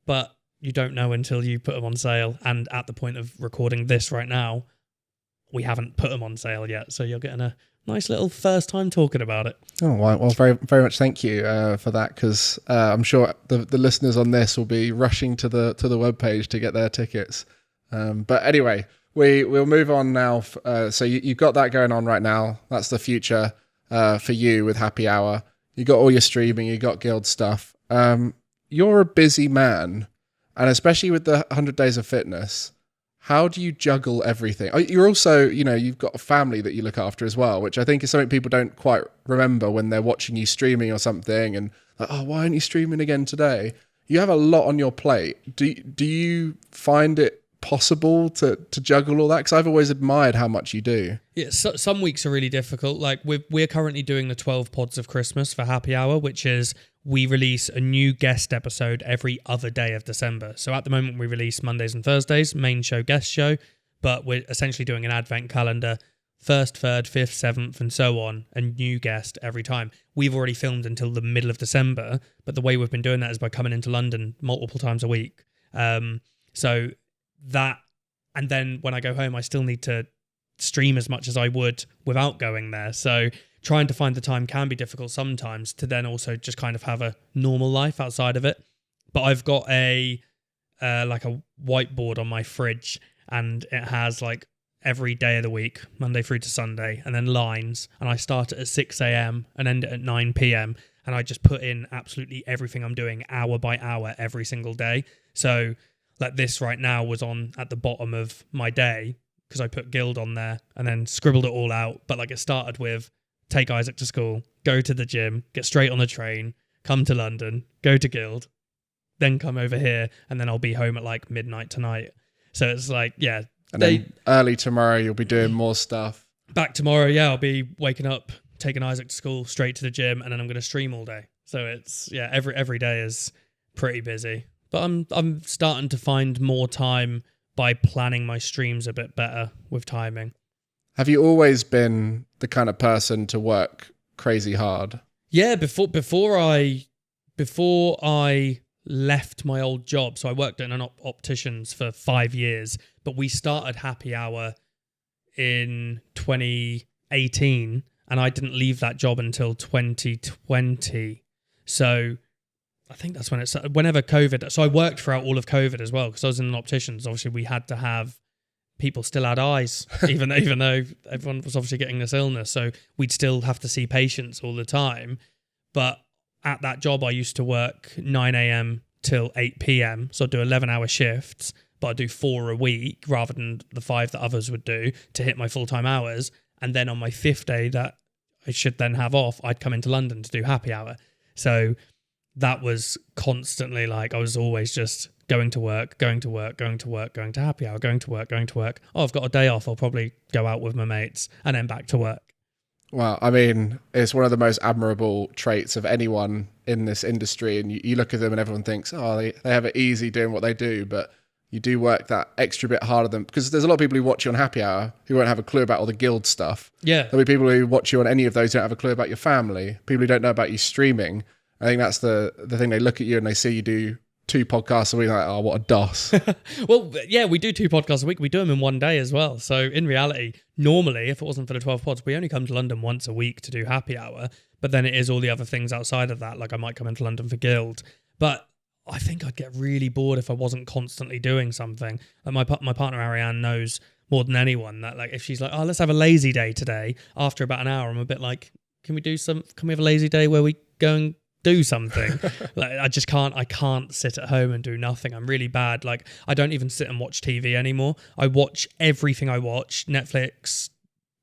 But you don't know until you put them on sale. And at the point of recording this right now, we haven't put them on sale yet. So you're getting a nice little first time talking about it. Oh, well, very, very much thank you for that, because I'm sure the listeners on this will be rushing to the webpage to get their tickets. But anyway, we'll move on now. So you've got that going on right now. That's the future for you with Happy Hour. You got all your streaming, you got Guild stuff. You're a busy man, and especially with the 100 Days of Fitness, how do you juggle everything? You're also, you've got a family that you look after as well, which I think is something people don't quite remember when they're watching you streaming or something, and like, oh, why aren't you streaming again today? You have a lot on your plate. Do you find it possible to juggle all that? Because I've always admired how much you do. Yeah, so, some weeks are really difficult. Like we're currently doing the 12 pods of Christmas for Happy Hour, which is we release a new guest episode every other day of December. So at the moment we release Mondays and Thursdays, main show, guest show, but we're essentially doing an advent calendar, 1st, 3rd, 5th, 7th, and so on, a new guest every time. We've already filmed until the middle of December, but the way we've been doing that is by coming into London multiple times a week. So that, and then when I go home, I still need to stream as much as I would without going there. So trying to find the time can be difficult sometimes to then also just kind of have a normal life outside of it. But I've got a whiteboard on my fridge, and it has like every day of the week, Monday through to Sunday, and then lines. And I start it at 6 a.m. and end it at 9 p.m. And I just put in absolutely everything I'm doing hour by hour every single day. So like this right now was on at the bottom of my day because I put Guild on there and then scribbled it all out. But like it started with take Isaac to school, go to the gym, get straight on the train, come to London, go to Guild, then come over here, and then I'll be home at like midnight tonight. So it's like, yeah. And then early tomorrow, you'll be doing more stuff. Back tomorrow, yeah, I'll be waking up, taking Isaac to school, straight to the gym, and then I'm going to stream all day. So it's, yeah, every day is pretty busy. But I'm starting to find more time by planning my streams a bit better with timing. Have you always been the kind of person to work crazy hard? Yeah, before I left my old job, so I worked at an optician's for 5 years, but we started Happy Hour in 2018, and I didn't leave that job until 2020. So I think that's when it started. Whenever COVID, so I worked throughout all of COVID as well, because I was in an optician's. Obviously, we had to have people still had eyes, even though everyone was obviously getting this illness. So we'd still have to see patients all the time. But at that job, I used to work 9 a.m. till 8 p.m. So I'd do 11-hour shifts, but I'd do 4 a week rather than the 5 that others would do to hit my full-time hours. And then on my 5th day that I should then have off, I'd come into London to do Happy Hour. So that was constantly like, I was always just going to work, going to Happy Hour, going to work. Oh, I've got a day off. I'll probably go out with my mates and then back to work. Well, I mean, it's one of the most admirable traits of anyone in this industry. And you look at them and everyone thinks, oh, they have it easy doing what they do. But you do work that extra bit harder than, because there's a lot of people who watch you on Happy Hour who won't have a clue about all the Guild stuff. Yeah. There'll be people who watch you on any of those who don't have a clue about your family, people who don't know about you streaming. I think that's the thing. They look at you and they see you do 2 podcasts a week, like, oh, what a DOS. Well, yeah, we do 2 podcasts a week. We do them in one day as well. So in reality, normally, if it wasn't for the 12 pods, we only come to London once a week to do Happy Hour. But then it is all the other things outside of that. Like I might come into London for Guild. But I think I'd get really bored if I wasn't constantly doing something. Like my partner Ariane knows more than anyone that, like, if she's like, oh, let's have a lazy day today, after about an hour, I'm a bit like, can we have a lazy day where we go and do something? Like I can't sit at home and do nothing. I'm really bad. Like I don't even sit and watch TV anymore. I watch everything I watch, Netflix,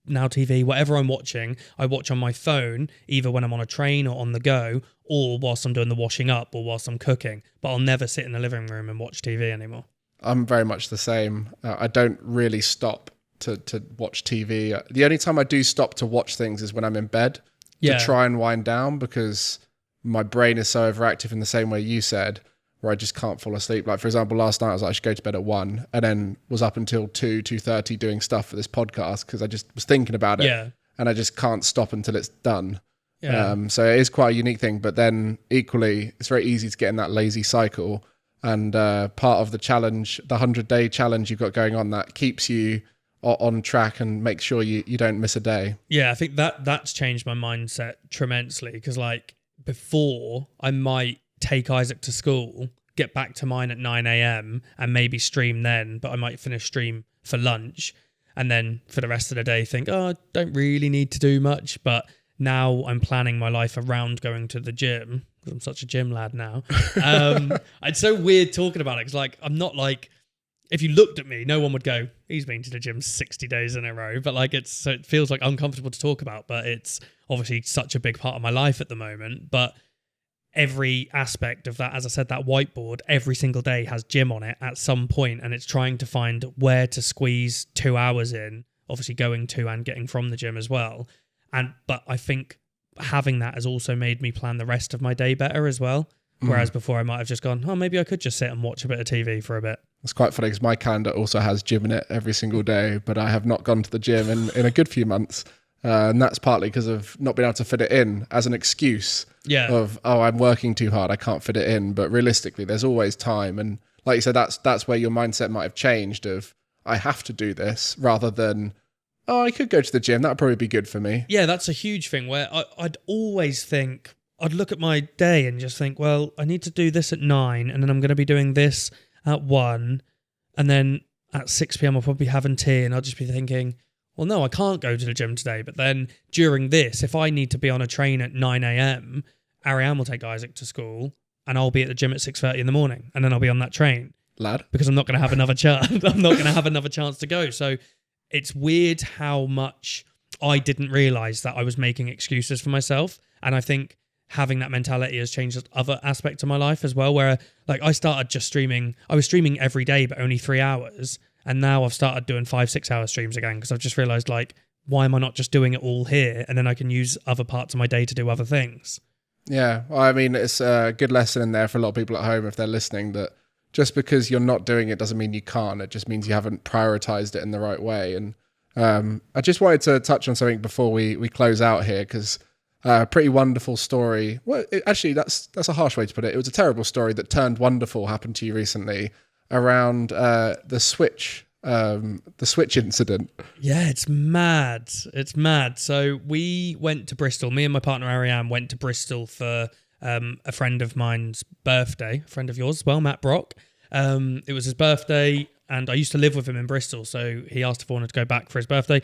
Now TV, whatever I'm watching, I watch on my phone, either when I'm on a train or on the go, or whilst I'm doing the washing up or whilst I'm cooking. But I'll never sit in the living room and watch TV anymore. I'm very much the same. I don't really stop to watch TV. The only time I do stop to watch things is when I'm in bed to try and wind down, because my brain is so overactive in the same way you said, where I just can't fall asleep. Like, for example, last night I was like, I should go to bed at 1 and then was up until 2:30 doing stuff for this podcast because I just was thinking about it and I just can't stop until it's done. Yeah. So it is quite a unique thing, but then equally, it's very easy to get in that lazy cycle. And part of the challenge, the 100-day challenge you've got going on, that keeps you on track and makes sure you don't miss a day. Yeah, I think that's changed my mindset tremendously, because like before I might take Isaac to school, get back to mine at 9 a.m. and maybe stream then, but I might finish stream for lunch and then for the rest of the day think, oh, I don't really need to do much. But now I'm planning my life around going to the gym, because I'm such a gym lad now. It's so weird talking about it, because like I'm not like, if you looked at me, no one would go, he's been to the gym 60 days in a row. But like it feels like uncomfortable to talk about, but it's obviously such a big part of my life at the moment. But every aspect of that, as I said, that whiteboard every single day has gym on it at some point, and it's trying to find where to squeeze 2 hours in, obviously going to and getting from the gym as well. But I think having that has also made me plan the rest of my day better as well. Whereas before I might have just gone, oh, maybe I could just sit and watch a bit of TV for a bit. It's quite funny because my calendar also has gym in it every single day, but I have not gone to the gym in a good few months. And that's partly because of not being able to fit it in as an excuse of, oh, I'm working too hard, I can't fit it in. But realistically, there's always time. And like you said, that's where your mindset might have changed of, I have to do this, rather than, oh, I could go to the gym, that'd probably be good for me. Yeah, that's a huge thing where I'd always think, I'd look at my day and just think, well, I need to do this at 9, and then I'm going to be doing this at 1, and then at 6 p.m. I'll probably be having tea, and I'll just be thinking, well, no, I can't go to the gym today. But then during this, if I need to be on a train at 9 a.m., Ariane will take Isaac to school, and I'll be at the gym at 6:30 in the morning, and then I'll be on that train. Lad. Because I'm not going to have another chance. I'm not going to have another chance to go. So it's weird how much I didn't realise that I was making excuses for myself. And I think having that mentality has changed other aspects of my life as well, where like I started just streaming. I was streaming every day, but only 3 hours. And now I've started doing 5-6 hour streams again because I've just realised, like, why am I not just doing it all here? And then I can use other parts of my day to do other things. Yeah, well, I mean, it's a good lesson in there for a lot of people at home if they're listening, that just because you're not doing it doesn't mean you can't. It just means you haven't prioritised it in the right way. And I just wanted to touch on something before we close out here, because a pretty wonderful story. Well, actually, that's a harsh way to put it. It was a terrible story that turned wonderful happened to you recently around the Switch incident. Yeah, it's mad. It's mad. So we went to Bristol. Me and my partner Ariane went to Bristol for a friend of mine's birthday, a friend of yours as well, Matt Brock. It was his birthday, and I used to live with him in Bristol, so he asked if I wanted to go back for his birthday.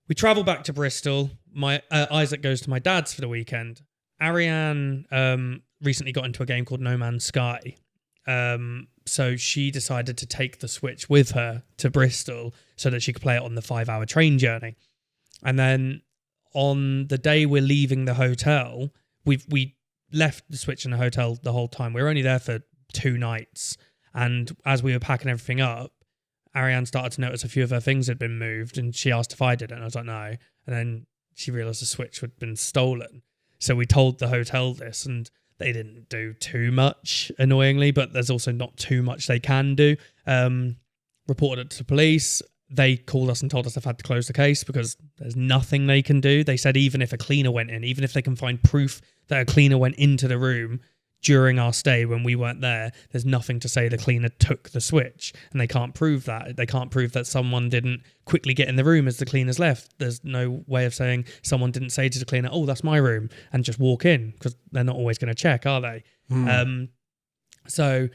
We travel back to Bristol. My Isaac goes to my dad's for the weekend. Ariane recently got into a game called No Man's Sky. So she decided to take the Switch with her to Bristol so that she could play it on the 5-hour train journey. And then on the day we're leaving the hotel, we left the Switch in the hotel the whole time. We were only there for 2 nights. And as we were packing everything up, Ariane started to notice a few of her things had been moved, and she asked if I did it. And I was like, no. And then she realised the Switch had been stolen. So we told the hotel this, and they didn't do too much, annoyingly, but there's also not too much they can do. Reported it to police. They called us and told us they've had to close the case because there's nothing they can do. They said even if a cleaner went in, even if they can find proof that a cleaner went into the room during our stay when we weren't there, there's nothing to say the cleaner took the Switch, and they can't prove that. They can't prove that someone didn't quickly get in the room as the cleaners left. There's no way of saying someone didn't say to the cleaner, oh, that's my room, and just walk in, because they're not always going to check, are they? So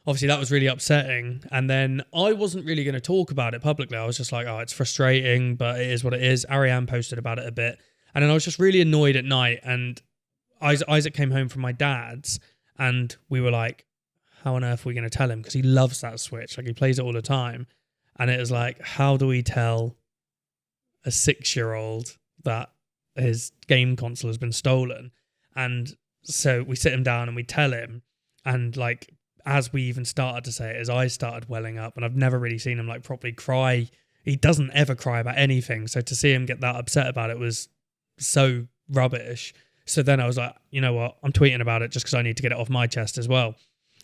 obviously that was really upsetting. And then I wasn't really going to talk about it publicly. I was just like, oh, it's frustrating, but it is what it is. Ariane posted about it a bit. And then I was just really annoyed at night, and Isaac came home from my dad's, and we were like, how on earth are we going to tell him? Because he loves that Switch. Like, he plays it all the time. And it was like, how do we tell a 6-year-old that his game console has been stolen? And so we sit him down and we tell him. And like, as we even started to say it, his eyes started welling up. And I've never really seen him like properly cry. He doesn't ever cry about anything. So to see him get that upset about it was so rubbish. So then I was like, you know what? I'm tweeting about it just because I need to get it off my chest as well.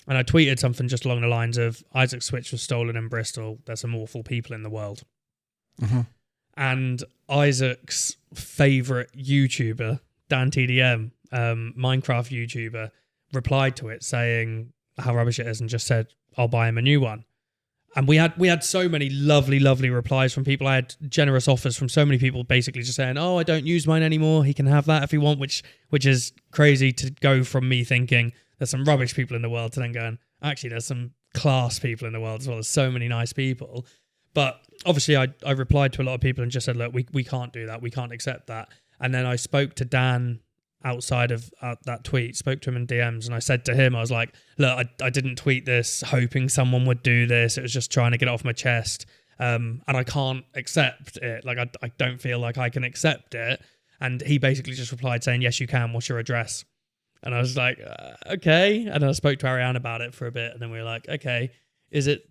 And I tweeted something just along the lines of, Isaac's Switch was stolen in Bristol. There's some awful people in the world. Mm-hmm. And Isaac's favourite YouTuber, DanTDM, Minecraft YouTuber, replied to it saying how rubbish it is and just said, I'll buy him a new one. And we had so many lovely, lovely replies from people. I had generous offers from so many people basically just saying, oh, I don't use mine anymore. He can have that if he wants, which is crazy to go from me thinking there's some rubbish people in the world to then going, actually, there's some class people in the world as well. There's so many nice people. But obviously I replied to a lot of people and just said, look, we can't do that. We can't accept that. And then I spoke to Dan outside of that tweet, spoke to him in DMs, and I said to him, I was like, look, I didn't tweet this hoping someone would do this. It was just trying to get it off my chest. And I can't accept it. Like, I don't feel like I can accept it. And he basically just replied saying, yes, you can. What's your address? And I was like, okay. And I spoke to Ariane about it for a bit, and then we were like, okay, is it?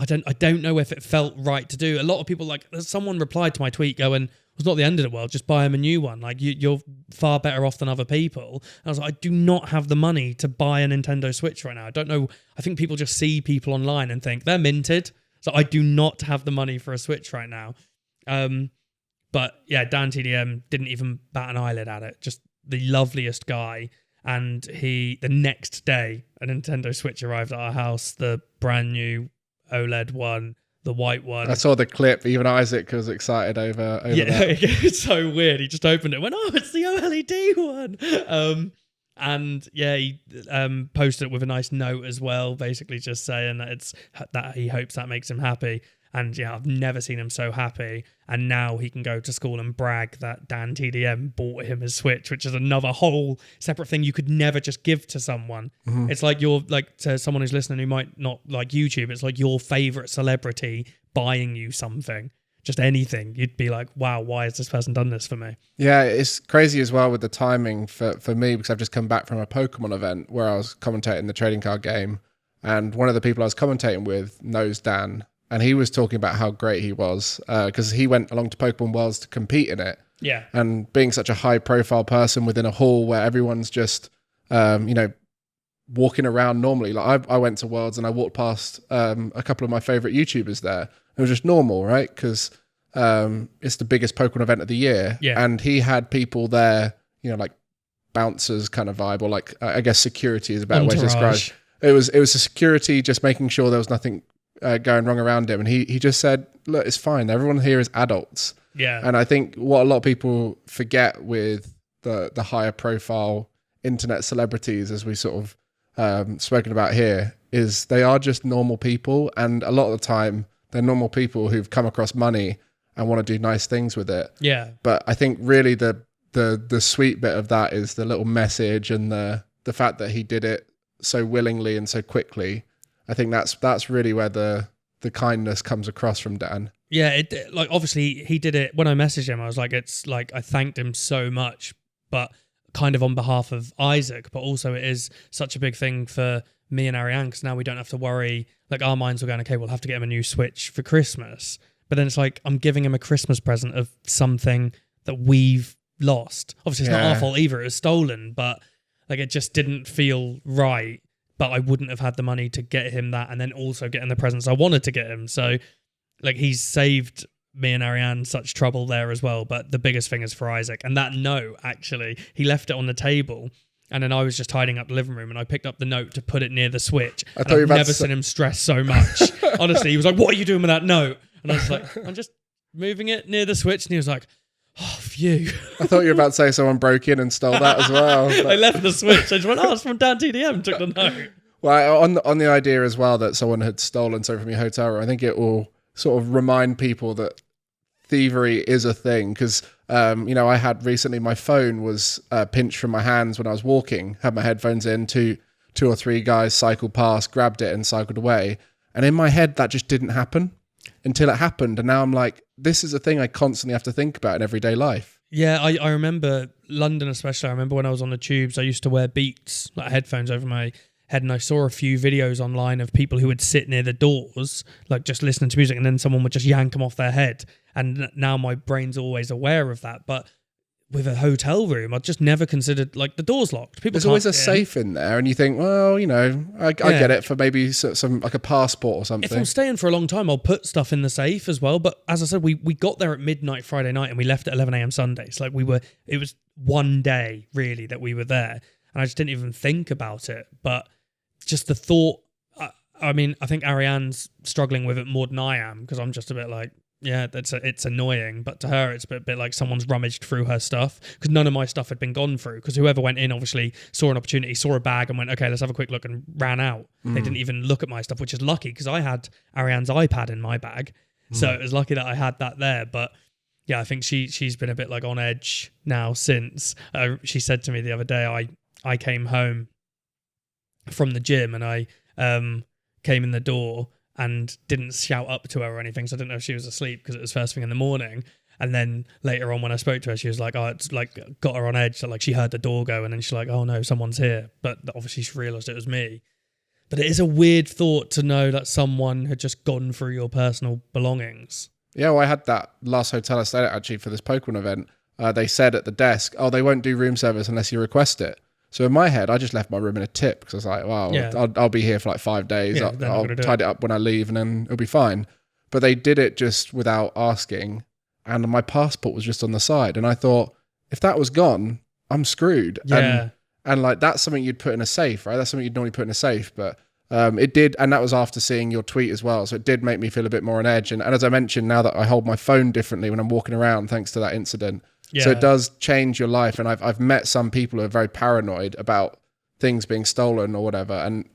I don't know if it felt right to do. A lot of people, like, someone replied to my tweet going, it's not the end of the world, just buy him a new one. Like, you're far better off than other people. And I was like, I do not have the money to buy a Nintendo Switch right now. I don't know. I think people just see people online and think they're minted. So I do not have the money for a Switch right now. But yeah, DanTDM didn't even bat an eyelid at it. Just the loveliest guy. And the next day, a Nintendo Switch arrived at our house, the brand new OLED one, the white one. I saw the clip. Even Isaac was excited over that. It's so weird. He just opened it and went, oh, it's the OLED one. And yeah, he posted it with a nice note as well, basically just saying that he hopes that makes him happy. And yeah, I've never seen him so happy. And now he can go to school and brag that DanTDM bought him his Switch, which is another whole separate thing you could never just give to someone. Mm-hmm. It's like to someone who's listening who might not like YouTube, it's like your favorite celebrity buying you something, just anything. You'd be like, wow, why has this person done this for me? Yeah, it's crazy as well with the timing for me, because I've just come back from a Pokemon event where I was commentating the trading card game. And one of the people I was commentating with knows Dan. And he was talking about how great he was because he went along to Pokemon Worlds to compete in it. Yeah. And being such a high-profile person within a hall where everyone's just, walking around normally. Like I went to Worlds and I walked past a couple of my favorite YouTubers there. It was just normal, right? Because it's the biggest Pokemon event of the year. Yeah. And he had people there, like bouncers kind of vibe, or like I guess security is a better way to describe it. It was a security just making sure there was nothing going wrong around him, and he just said, look, it's fine, everyone here is adults. Yeah. And I think what a lot of people forget with the higher profile internet celebrities, as we sort of spoken about here, is they are just normal people, and a lot of the time they're normal people who've come across money and want to do nice things with it. Yeah. But I think really the sweet bit of that is the little message and the fact that he did it so willingly and so quickly. I think that's really where the kindness comes across from Dan. Yeah, like obviously he did it when I messaged him. I was like, it's like I thanked him so much, but kind of on behalf of Isaac. But also it is such a big thing for me and Ariane, because now we don't have to worry. Like our minds were going, okay, we'll have to get him a new Switch for Christmas. But then it's like I'm giving him a Christmas present of something that we've lost. Obviously, it's not our fault either. It was stolen, but like it just didn't feel right. But I wouldn't have had the money to get him that and then also getting the presents I wanted to get him. So, like, he's saved me and Ariane such trouble there as well. But the biggest thing is for Isaac. And that note, actually, he left it on the table. And then I was just tidying up the living room and I picked up the note to put it near the Switch. And I've never seen him stress so much. Honestly, he was like, what are you doing with that note? And I was like, I'm just moving it near the Switch. And he was like, oh, phew. I thought you were about to say someone broke in and stole that as well. I left the Switch. I just went, oh, it's from DanTDM. Took the note. Well, on the idea as well that someone had stolen something from your hotel room, I think it will sort of remind people that thievery is a thing. Because, I had recently, my phone was pinched from my hands when I was walking, had my headphones in, two or three guys cycled past, grabbed it and cycled away. And in my head, that just didn't happen until it happened. And now I'm like, this is a thing I constantly have to think about in everyday life. Yeah, I remember London especially. I remember when I was on the tubes, I used to wear Beats, like headphones over my head, and I saw a few videos online of people who would sit near the doors, like just listening to music, and then someone would just yank them off their head. And now my brain's always aware of that. But with a hotel room, I'd just never considered, like, the door's locked. There's always a safe in there, and you think, well, I get it for maybe some like a passport or something. If I'm staying for a long time, I'll put stuff in the safe as well. But as I said, we got there at midnight Friday night, and we left at 11 a.m. Sunday. So like it was one day really that we were there, and I just didn't even think about it. But just the thought, I mean, I think Ariane's struggling with it more than I am, because I'm just a bit like, yeah, it's annoying. But to her, it's a bit like someone's rummaged through her stuff, because none of my stuff had been gone through, because whoever went in obviously saw an opportunity, saw a bag and went, okay, let's have a quick look, and ran out. They didn't even look at my stuff, which is lucky, because I had Ariane's iPad in my bag. So it was lucky that I had that there. But yeah, I think she's been a bit like on edge now since. She said to me the other day, I came home from the gym and I came in the door and didn't shout up to her or anything, so I didn't know if she was asleep because it was first thing in the morning. And then later on when I spoke to her, she was like, oh, it's like got her on edge. So like she heard the door go and then she's like, oh no, someone's here. But obviously she realised it was me. But it is a weird thought to know that someone had just gone through your personal belongings. Yeah, well, I had that last hotel I stayed at actually for this Pokemon event. They said at the desk, oh, they won't do room service unless you request it. So in my head, I just left my room in a tip because I was like, well, I'll be here for like 5 days. Yeah, I'll tidy it up when I leave and then it'll be fine. But they did it just without asking. And my passport was just on the side. And I thought, if that was gone, I'm screwed. Yeah. And like, that's something you'd put in a safe, right? That's something you'd normally put in a safe. But it did. And that was after seeing your tweet as well. So it did make me feel a bit more on edge. And as I mentioned, now that I hold my phone differently when I'm walking around, thanks to that incident. Yeah. So it does change your life. And I've met some people who are very paranoid about things being stolen or whatever. And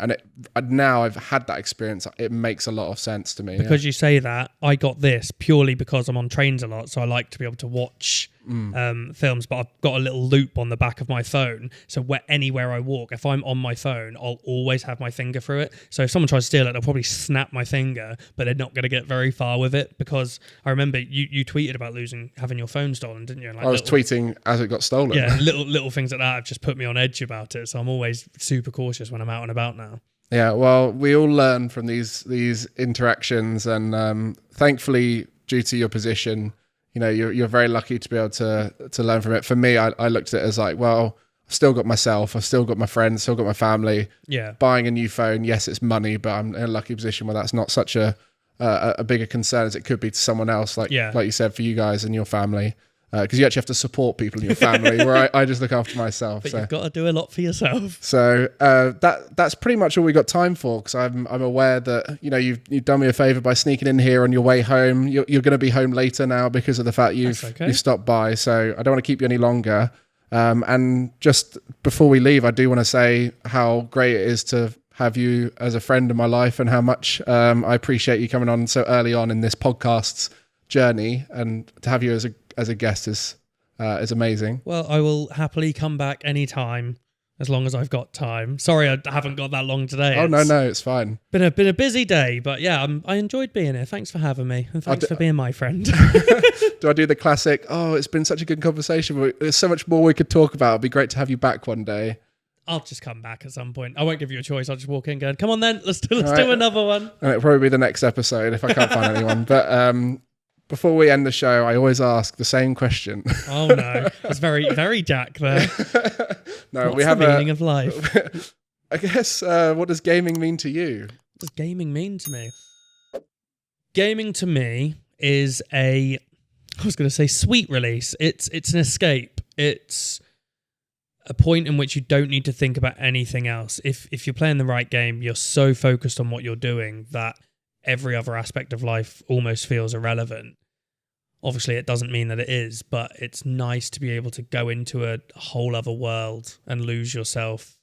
now I've had that experience. It makes a lot of sense to me. Because you say that, I got this purely because I'm on trains a lot. So I like to be able to watch films, but I've got a little loop on the back of my phone. So anywhere I walk, if I'm on my phone, I'll always have my finger through it. So if someone tries to steal it, they'll probably snap my finger, but they're not going to get very far with it. Because I remember you tweeted about having your phone stolen, didn't you? Like I was tweeting as it got stolen. Yeah, little things like that have just put me on edge about it. So I'm always super cautious when I'm out and about now. Yeah, well, we all learn from these interactions, and thankfully, due to your position, you know, you're very lucky to be able to learn from it. For me, I looked at it as like, well, I've still got myself, I've still got my friends, still got my family. Yeah. Buying a new phone, yes, it's money, but I'm in a lucky position where that's not such a bigger concern as it could be to someone else, like you said, for you guys and your family. Because you actually have to support people in your family, where I just look after myself. But you've got to do a lot for yourself. So that's pretty much all we got time for. Because I'm aware that you've done me a favour by sneaking in here on your way home. You're going to be home later now because of the fact you've stopped by. So I don't want to keep you any longer. And just before we leave, I do want to say how great it is to have you as a friend in my life, and how much I appreciate you coming on so early on in this podcast's journey, and to have you as a guest is amazing. Well, I will happily come back anytime as long as I've got time. Sorry, I haven't got that long today. Oh, no, it's fine. Been a busy day, but yeah, I enjoyed being here. Thanks for having me, and thanks for being my friend. Do I do the classic, oh, it's been such a good conversation, but there's so much more we could talk about. It'd be great to have you back one day. I'll just come back at some point. I won't give you a choice. I'll just walk in going, come on then, let's do another one. And it'll probably be the next episode if I can't find anyone. But before we end the show, I always ask the same question. Oh no, that's very, very Jack there. No, What's we have the meaning of life. I guess. What does gaming mean to you? What does gaming mean to me? Gaming to me is I was going to say sweet release. It's an escape. It's a point in which you don't need to think about anything else. If you're playing the right game, you're so focused on what you're doing that every other aspect of life almost feels irrelevant. Obviously, it doesn't mean that it is, but it's nice to be able to go into a whole other world and lose yourself,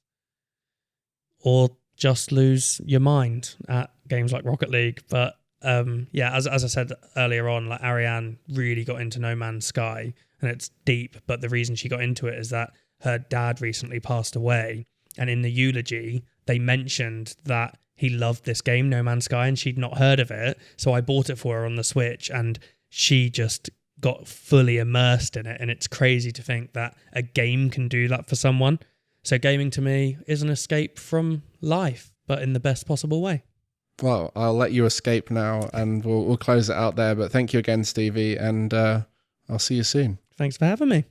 or just lose your mind at games like Rocket League. But as I said earlier on, like Ariane really got into No Man's Sky, and it's deep, but the reason she got into it is that her dad recently passed away, and in the eulogy, they mentioned that he loved this game, No Man's Sky, and she'd not heard of it. So I bought it for her on the Switch, and she just got fully immersed in it. And it's crazy to think that a game can do that for someone. So gaming to me is an escape from life, but in the best possible way. Well, I'll let you escape now, and we'll close it out there. But thank you again, Stevie, and I'll see you soon. Thanks for having me.